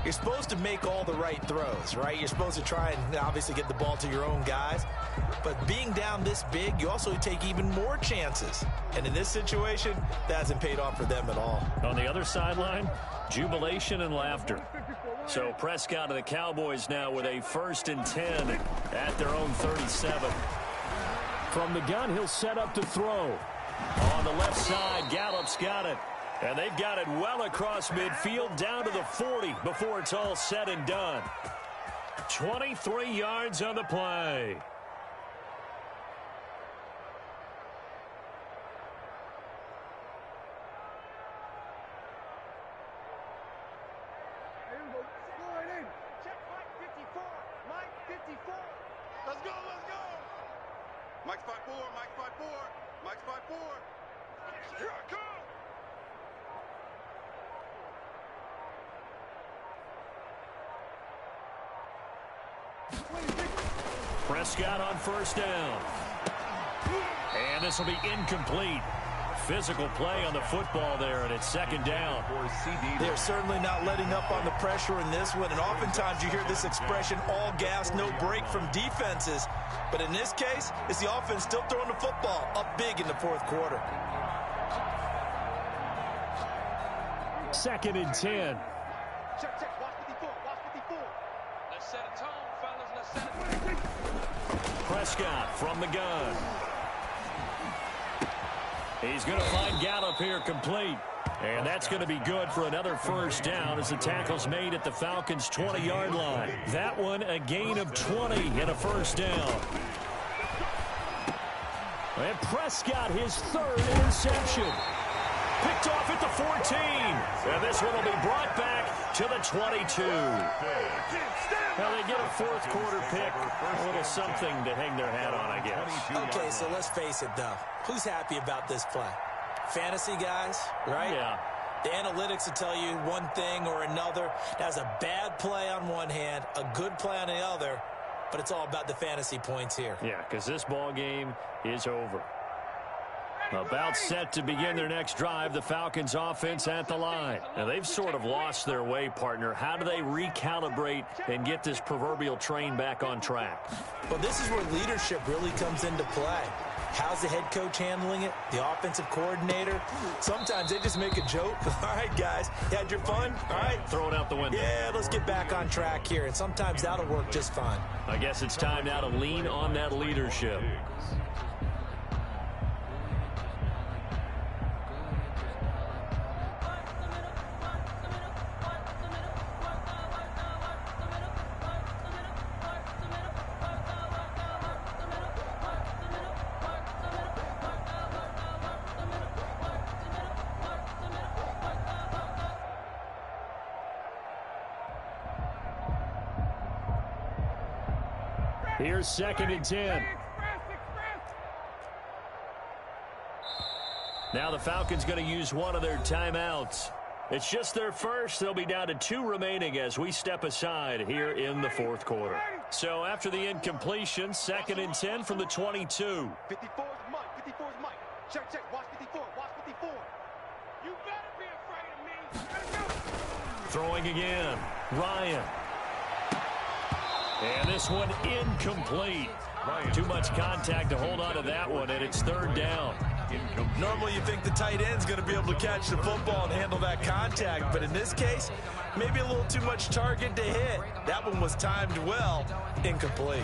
you're supposed to make all the right throws, right? You're supposed to try and obviously get the ball to your own guys. But being down this big, you also take even more chances. And in this situation, that hasn't paid off for them at all. On the other sideline, jubilation and laughter. So Prescott and the Cowboys now with a 1st and 10 at their own 37. From the gun, he'll set up to throw. On the left side, Gallup's got it. And they've got it well across midfield down to the 40 before it's all said and done. 23 yards on the play. Check Mike 54. Mike 54. Let's go, let's go. Mike 5-4, Mike 5-4, Mike 5-4. Here I come. Prescott on 1st down. And this will be incomplete. Physical play on the football there, and it's 2nd down. They're certainly not letting up on the pressure in this one, and oftentimes you hear this expression, all gas, no break from defenses. But in this case, it's the offense still throwing the football up big in the 4th quarter. 2nd and 10. Check, check. Watch 54. Watch 54. Let's set a tone, fellas. Let's set a tone. Prescott from the gun. He's going to find Gallup here complete. And that's going to be good for another first down as the tackle's made at the Falcons' 20-yard line. That one a gain of 20 and a first down. And Prescott, his third interception. Picked off at the 14. And this one will be brought back to the 22. Now they get a fourth quarter pick. A little something to hang their hat on, I guess. Okay, so let's face it, though. Who's happy about this play? Fantasy guys, right? Yeah. The analytics will tell you one thing or another. That's a bad play on one hand, a good play on the other, but it's all about the fantasy points here. Yeah, because this ball game is over. About set to begin their next drive, the Falcons offense at the line. Now, they've sort of lost their way, partner. How do they recalibrate and get this proverbial train back on track? Well, this is where leadership really comes into play. How's the head coach handling it? The offensive coordinator? Sometimes they just make a joke. All right, guys, you had your fun? All right. Throw it out the window. Yeah, let's get back on track here, and sometimes that'll work just fine. I guess it's time now to lean on that leadership. Here's 2nd and 10. Now the Falcons going to use one of their timeouts. It's just their first. They'll be down to 2 remaining as we step aside here in the fourth quarter. So after the incompletion, 2nd and 10 from the 22. 54 is Mike. 54 is Mike. Check, check. Watch 54. Watch 54. You better be afraid of me. Let's go. Throwing again. Ryan. And this one incomplete. Too much contact to hold on to that one, and it's 3rd down. Normally you think the tight end's going to be able to catch the football and handle that contact, but in this case, maybe a little too much target to hit. That one was timed well, incomplete.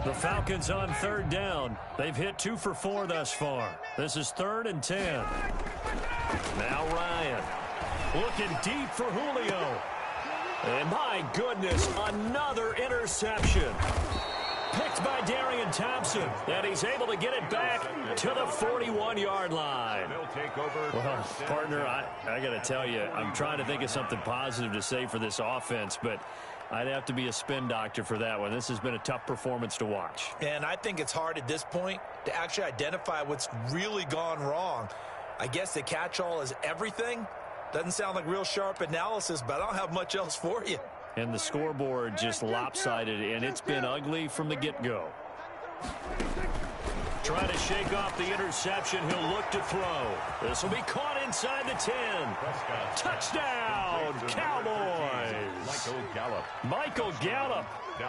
The Falcons on 3rd down. They've hit 2 for 4 thus far. This is 3rd and 10. Now Ryan. Looking deep for Julio. And my goodness, another interception. Picked by Darian Thompson. And he's able to get it back to the 41-yard line. Well, partner, I got to tell you, I'm trying to think of something positive to say for this offense, but I'd have to be a spin doctor for that one. This has been a tough performance to watch. And I think it's hard at this point to actually identify what's really gone wrong. I guess the catch-all is everything. Doesn't sound like real sharp analysis, but I don't have much else for you. And the scoreboard just lopsided, and it's been ugly from the get-go. Trying to shake off the interception. He'll look to throw. This will be caught inside the 10. Touchdown, Cowboys. Michael Gallup,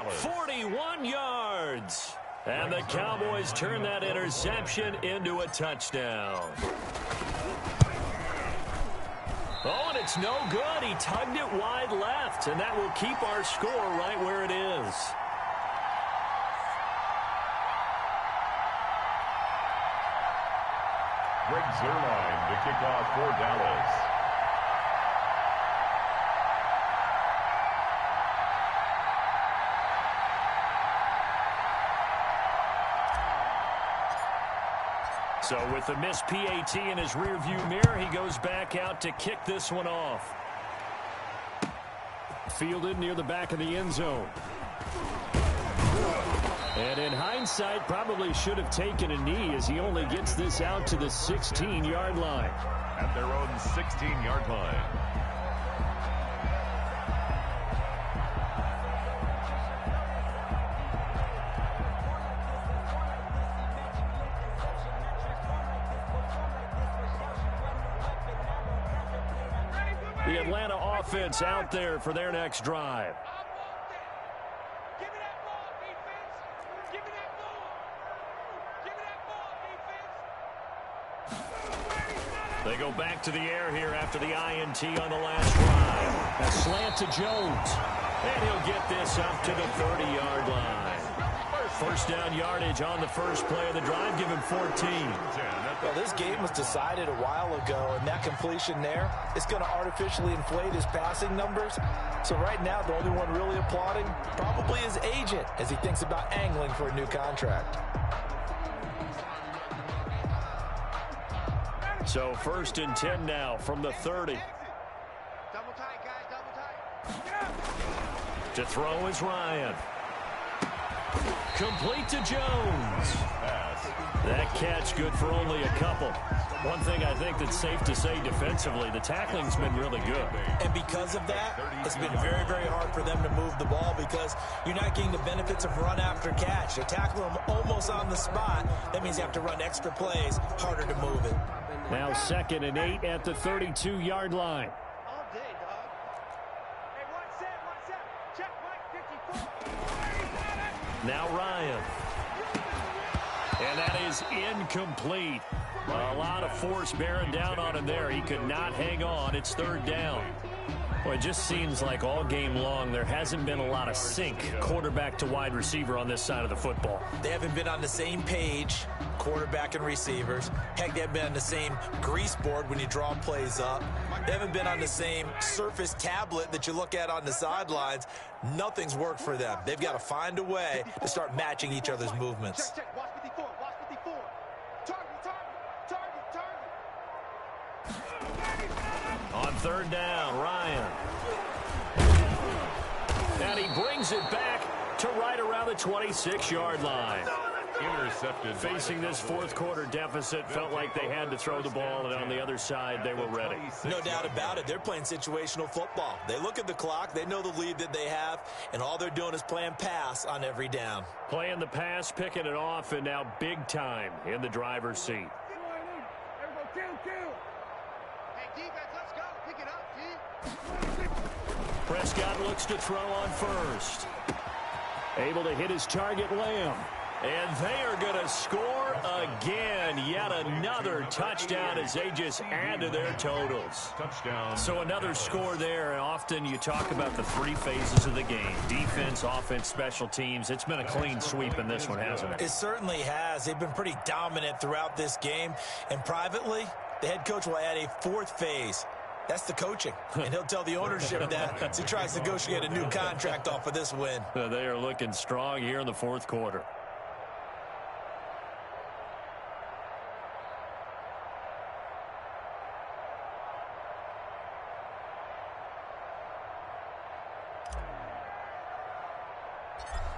41 yards. And the Cowboys turn that interception into a touchdown. Oh, and it's no good. He tugged it wide left, and that will keep our score right where it is. Greg Zuerlein to kick off for Dallas. So with the missed PAT in his rearview mirror, he goes back out to kick this one off. Fielded near the back of the end zone. And in hindsight, probably should have taken a knee as he only gets this out to the 16-yard line. At their own 16-yard line. The Atlanta offense out there for their next drive. Give me that ball, defense. Give me that ball. Give me that ball, defense. They go back to the air here after the INT on the last drive. A slant to Jones. And he'll get this up to the 30-yard line. First down yardage on the first play of the drive, given 14. Well, this game was decided a while ago, and that completion there is going to artificially inflate his passing numbers. So right now, the only one really applauding probably his agent as he thinks about angling for a new contract. So 1st and 10 now from the 30. Double tight, guys, double tight. To throw is Ryan. Complete to Jones. That catch good for only a couple. One thing I think that's safe to say defensively, the tackling's been really good. And because of that, it's been very, very hard for them to move the ball because you're not getting the benefits of run after catch. They tackle them almost on the spot. That means you have to run extra plays, harder to move it. Now 2nd and 8 at the 32-yard line. All day, dog. Hey, one set. Check, Mike, 54. Now Ryan. And that is incomplete. A lot of force bearing down on him there. He could not hang on. It's 3rd down. Well, it just seems like all game long there hasn't been a lot of sync quarterback to wide receiver on this side of the football. They haven't been on the same page, quarterback and receivers. Heck, they haven't been on the same grease board when you draw plays up. They haven't been on the same surface tablet that you look at on the sidelines. Nothing's worked for them. They've got to find a way to start matching each other's movements. Check. Watch 54. Target. On 3rd down, Ryan. And he brings it back to right around the 26-yard line. Intercepted. Facing this 4th quarter deficit, felt like they had to throw the ball, and on the other side, they were ready. No doubt about it. They're playing situational football. They look at the clock. They know the lead that they have, and all they're doing is playing pass on every down. Playing the pass, picking it off, and now big time in the driver's seat. Hey, defense, let's go. Pick it up, G. Prescott looks to throw on 1st. Able to hit his target, Lamb. And they are going to score again. Yet another touchdown as they just add to their totals. Touchdown. So another score there. And often you talk about the 3 phases of the game. Defense, offense, special teams. It's been a clean sweep in this one, hasn't it? It certainly has. They've been pretty dominant throughout this game. And privately, the head coach will add a 4th phase. That's the coaching. And he'll tell the ownership that as he tries to negotiate a new contract off of this win. They are looking strong here in the 4th quarter.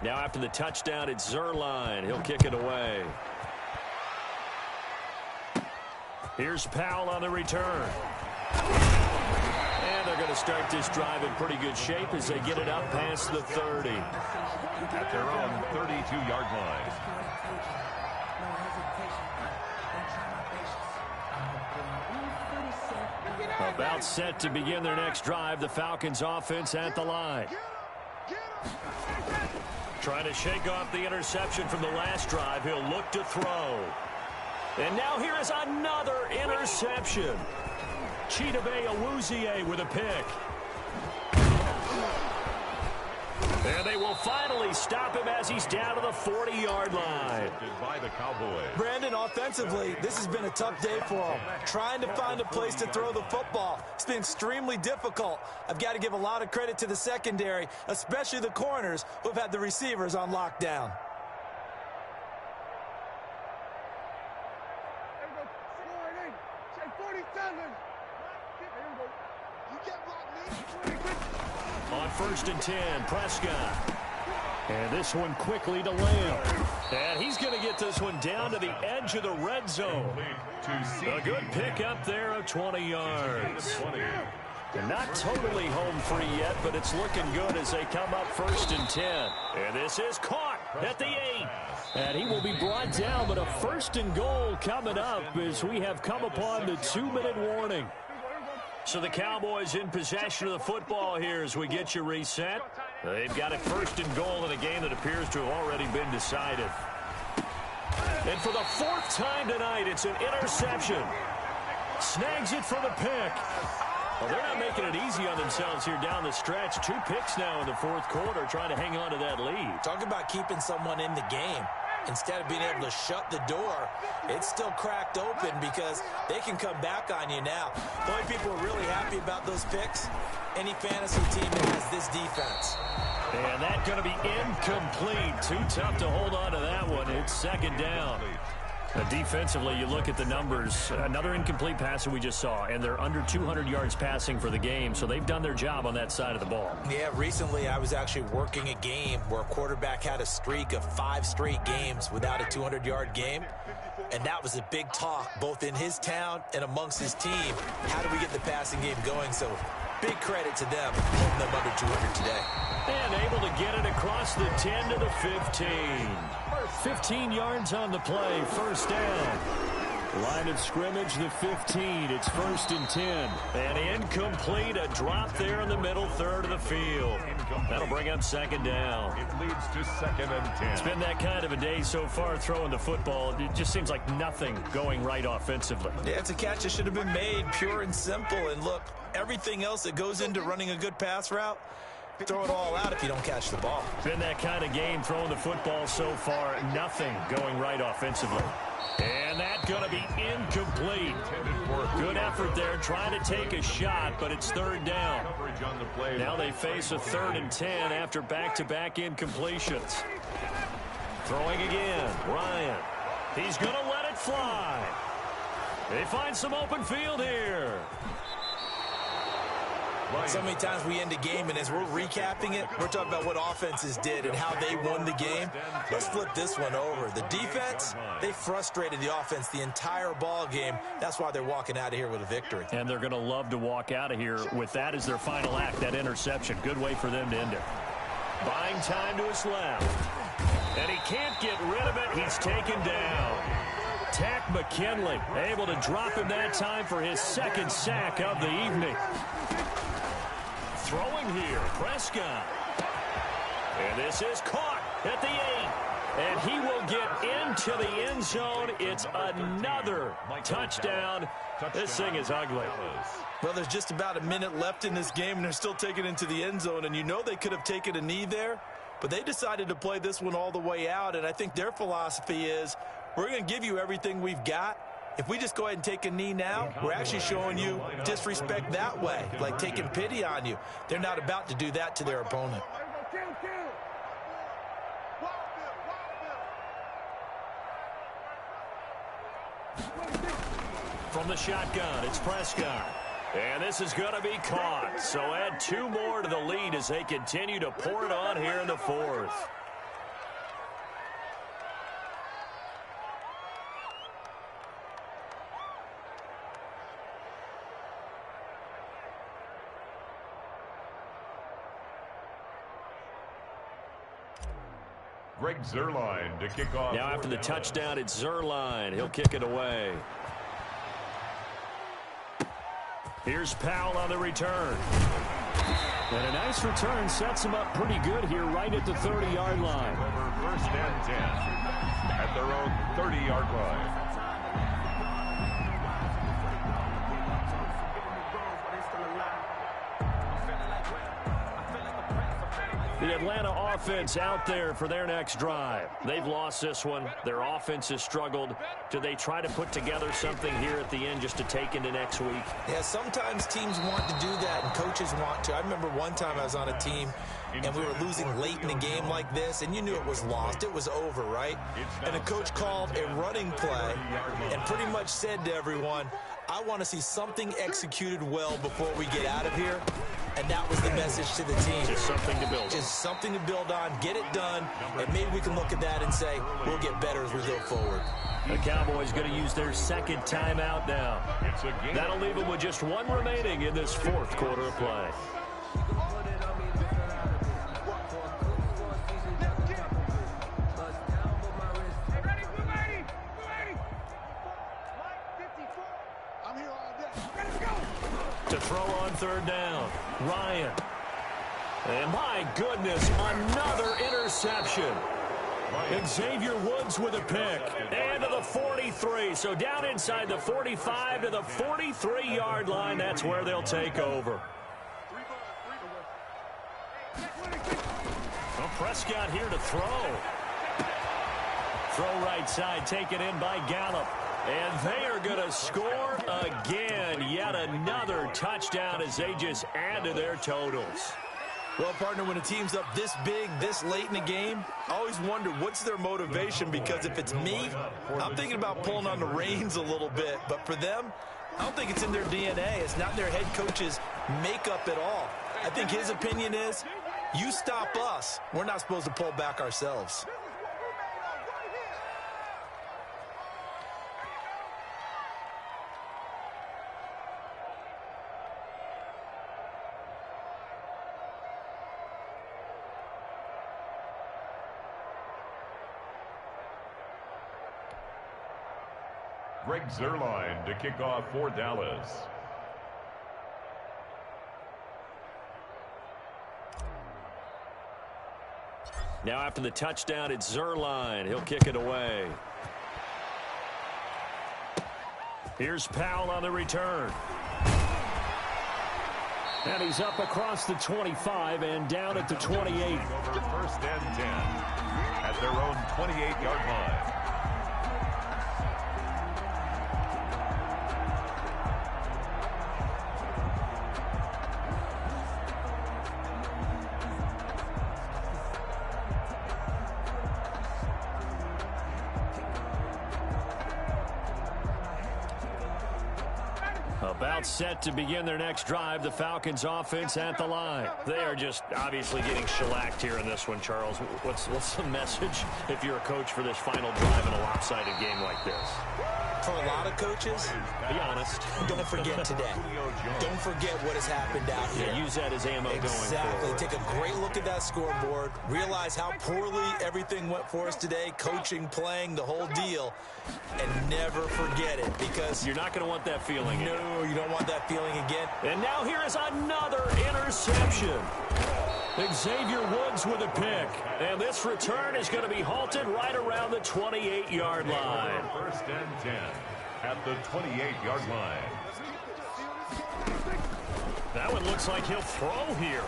Now after the touchdown, it's Zuerlein. He'll kick it away. Here's Powell on the return. And they're going to start this drive in pretty good shape as they get it up past the 30. At their own 32-yard line. About set to begin their next drive. The Falcons offense at the line. Trying to shake off the interception from the last drive. He'll look to throw. And now here is another interception. Chidobe Awuzie with a pick. And they will finally stop him as he's down to the 40-yard line. By the Cowboys. Brandon, offensively, this has been a tough day for him. Trying to find a place to throw the football. It's been extremely difficult. I've got to give a lot of credit to the secondary, especially the corners who've had the receivers on lockdown. On 1st and 10, Prescott. And this one quickly to Lamb. And he's going to get this one down to the edge of the red zone. A good pick up there of 20 yards. And not totally home free yet, but it's looking good as they come up 1st and 10. And this is caught at the 8. And he will be brought down, but a 1st and goal coming up as we have come upon the 2-minute warning. So the Cowboys in possession of the football here as we get you reset. They've got it 1st and goal in a game that appears to have already been decided. And for the 4th time tonight, it's an interception. Snags it for the pick. Well, they're not making it easy on themselves here down the stretch. 2 picks now in the fourth quarter, trying to hang on to that lead. Talk about keeping someone in the game. Instead of being able to shut the door, it's still cracked open because they can come back on you now. The only people who are really happy about those picks, any fantasy team that has this defense. And that's going to be incomplete. Too tough to hold on to that one. It's second down. Defensively, you look at the numbers. Another incomplete pass that we just saw, and they're under 200 yards passing for the game, so they've done their job on that side of the ball. Yeah, recently I was actually working a game where a quarterback had a streak of 5 straight games without a 200-yard game, and that was a big talk both in his town and amongst his team. How do we get the passing game going? So big credit to them holding them under 200 today. And able to get it across the 10 to the 15. 15 yards on the play, first down. Line of scrimmage, the 15. It's 1st and 10. And incomplete, a drop there in the middle third of the field. That'll bring up second down. It leads to 2nd and 10. It's been that kind of a day so far throwing the football. It just seems like nothing going right offensively. Yeah, it's a catch that should have been made, pure and simple. And look, everything else that goes into running a good pass route, throw it all out if you don't catch the ball. Been that kind of game throwing the football so far. Nothing going right offensively. And that's going to be incomplete. Good effort there trying to take a shot, but it's 3rd down. Now they face a 3rd and 10 after back-to-back incompletions. Throwing again. Ryan. He's going to let it fly. They find some open field here. So many times we end a game, and as we're recapping it, we're talking about what offenses did and how they won the game. Let's flip this one over. The defense, they frustrated the offense the entire ball game. That's why they're walking out of here with a victory. And they're going to love to walk out of here with that as their final act, that interception. Good way for them to end it. Buying time to his left. And he can't get rid of it. He's taken down. Takk McKinley able to drop him that time for his 2nd sack of the evening. Throwing here, Prescott. And this is caught at the 8. And he will get into the end zone. It's another touchdown. This thing is ugly. Well, there's just about a minute left in this game, and they're still taking it into the end zone. And you know they could have taken a knee there, but they decided to play this one all the way out. And I think their philosophy is, we're going to give you everything we've got. If we just go ahead and take a knee now, we're actually showing you disrespect that way, like taking pity on you. They're not about to do that to their opponent. From the shotgun, it's Prescott. And this is going to be caught. So add 2 more to the lead as they continue to pour it on here in the 4th. Greg Zuerlein to kick off. Now after the touchdown, it's Zuerlein. He'll kick it away. Here's Powell on the return. And a nice return sets him up pretty good here right at the 30-yard line. Over 1st and 10 at their own 30-yard line. The Atlanta offense out there for their next drive. They've lost this one. Their offense has struggled. Do they try to put together something here at the end just to take into next week? Yeah, sometimes teams want to do that and coaches want to. I remember one time I was on a team and we were losing late in a game like this, and you knew it was lost. It was over, right? And the coach called a running play and pretty much said to everyone, I want to see something executed well before we get out of here. And that was the message to the team. Just something to build on. Just something to build on, get it done, and maybe we can look at that and say, we'll get better as we go forward. The Cowboys going to use their 2nd timeout now. That'll leave them with just 1 remaining in this 4th quarter of play. To throw on 3rd down, Ryan. And my goodness, another interception. Xavier Woods with a pick. And to the 43. So down inside the 45 to the 43-yard line. That's where they'll take over. Well, Prescott here to throw. Throw right side, taken in by Gallup. And they are going to score again. Yet another touchdown as they just add to their totals. Well, partner, when a team's up this big, this late in the game, I always wonder what's their motivation, because if it's me, I'm thinking about pulling on the reins a little bit. But for them, I don't think it's in their DNA. It's not their head coach's makeup at all. I think his opinion is, you stop us, we're not supposed to pull back ourselves. Greg Zuerlein to kick off for Dallas. Now after the touchdown, it's Zuerlein. He'll kick it away. Here's Powell on the return. And he's up across the 25 and down at the 28. Over first and 10 at their own 28-yard line. About set to begin their next drive, the Falcons offense at the line. They are just obviously getting shellacked here in this one, Charles. What's the message if you're a coach for this final drive in a lopsided game like this? For a lot of coaches, be honest. Don't forget today. Don't forget what has happened out here. Yeah, use that as ammo going forward. Exactly. Take a great look at that scoreboard. Realize how poorly everything went for us today. Coaching, playing, the whole deal. And never forget it, because you're not going to want that feeling again. No, you don't want that feeling again. And now here is another interception. Xavier Woods with a pick. And this return is going to be halted right around the 28-yard line. First and 10 at the 28-yard line. That one looks like he'll throw here.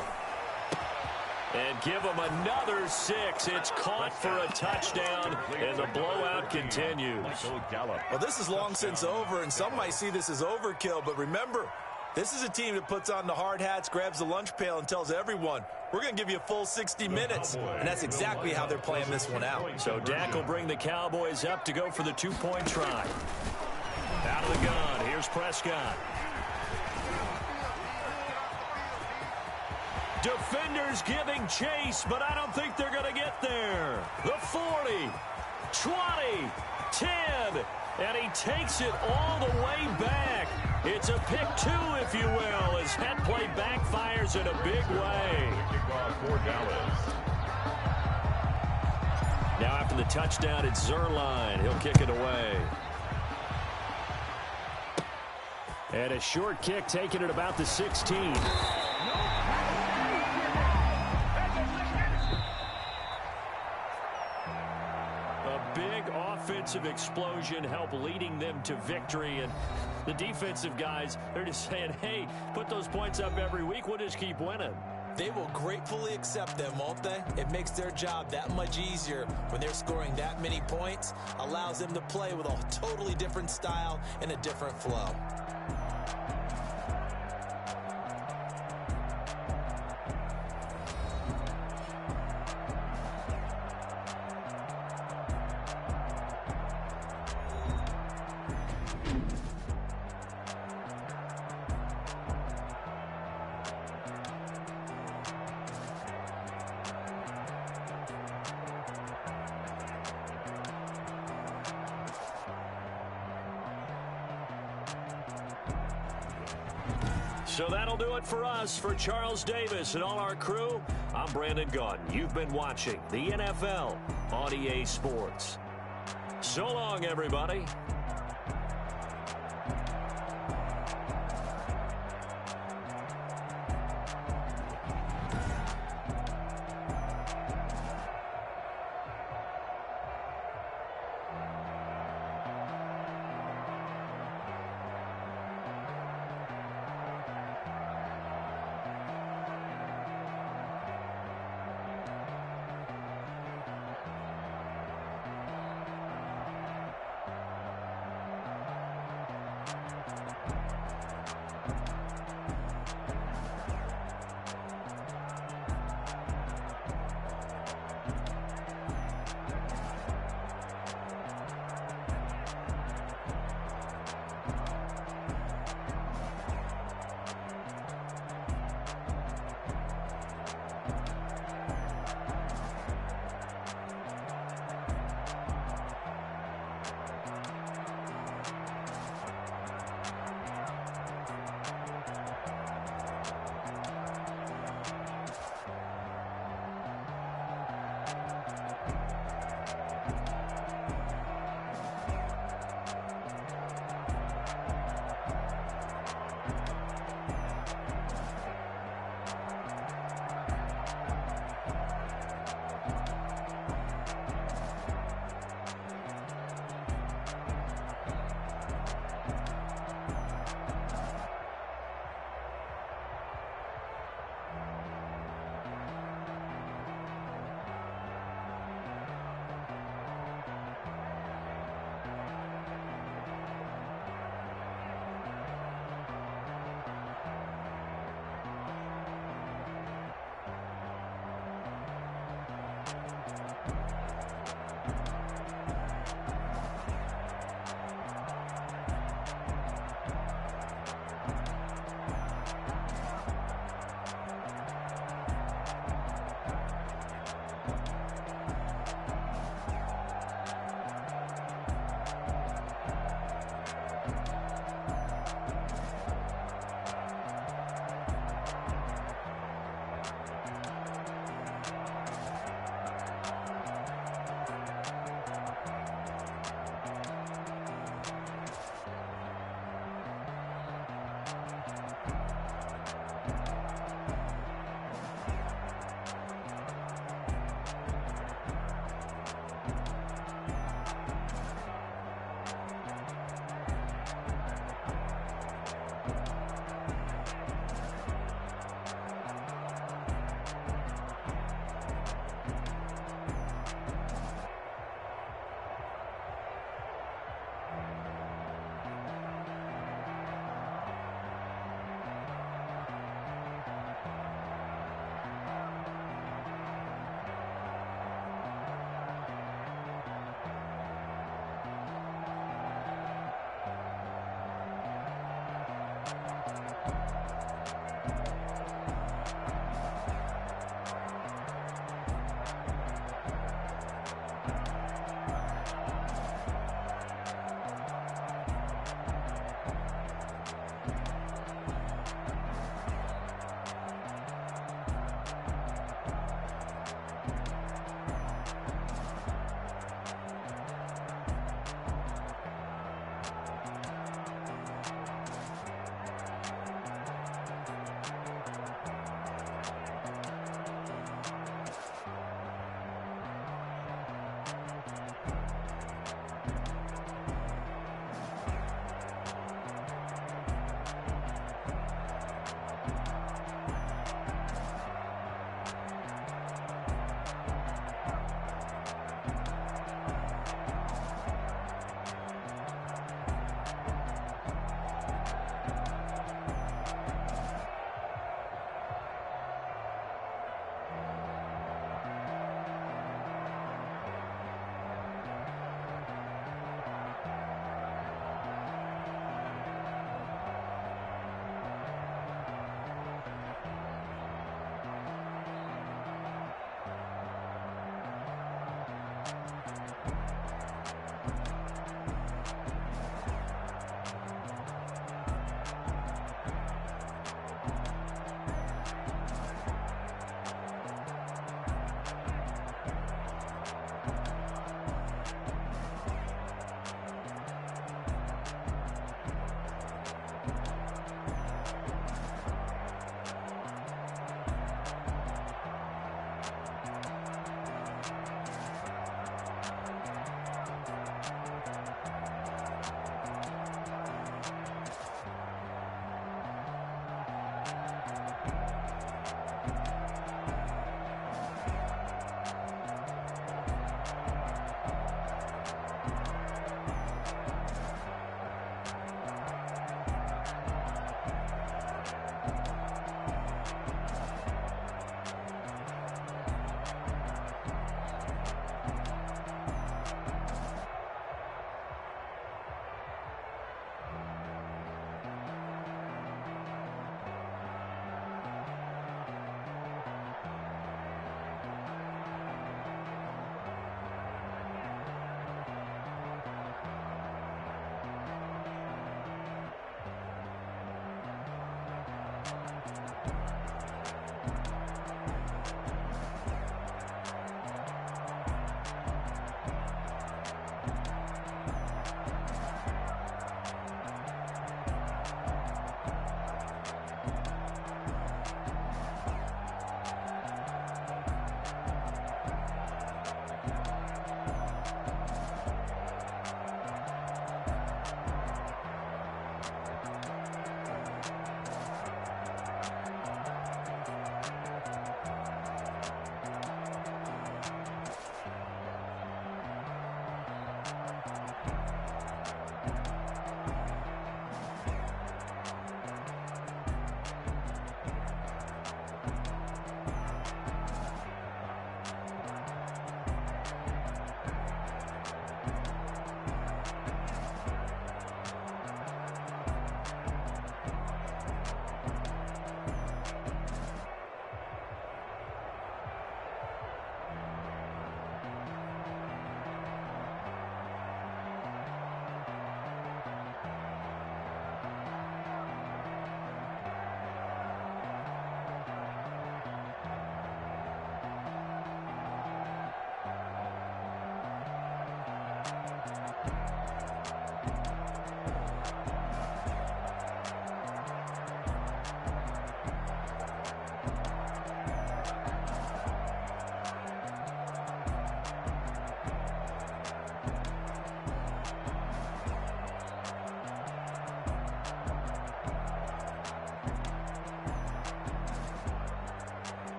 And give him another 6. It's caught for a touchdown, and the blowout continues. Well, this is long since over, and some might see this as overkill, but remember, this is a team that puts on the hard hats, grabs the lunch pail, and tells everyone, we're going to give you a full 60 minutes. And that's exactly how they're playing this one out. So Dak will bring the Cowboys up to go for the two-point try. Out of the gun, here's Prescott. Defenders giving chase, but I don't think they're going to get there. The 40, 20, 10, and he takes it all the way back. It's a pick two, if you will, as that play backfires in a big way. Kickoff for Dallas. Now after the touchdown, it's Zuerlein. He'll kick it away. And a short kick taken at about the 16. Offensive explosion help leading them to victory, and the defensive guys, they're just saying, hey, put those points up every week, we'll just keep winning. They will gratefully accept them, won't they? It makes their job that much easier when they're scoring that many points, allows them to play with a totally different style and a different flow. So that'll do it for us. For Charles Davis and all our crew, I'm Brandon Gaudin. You've been watching the NFL on EA Sports. So long, everybody.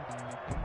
Thank you.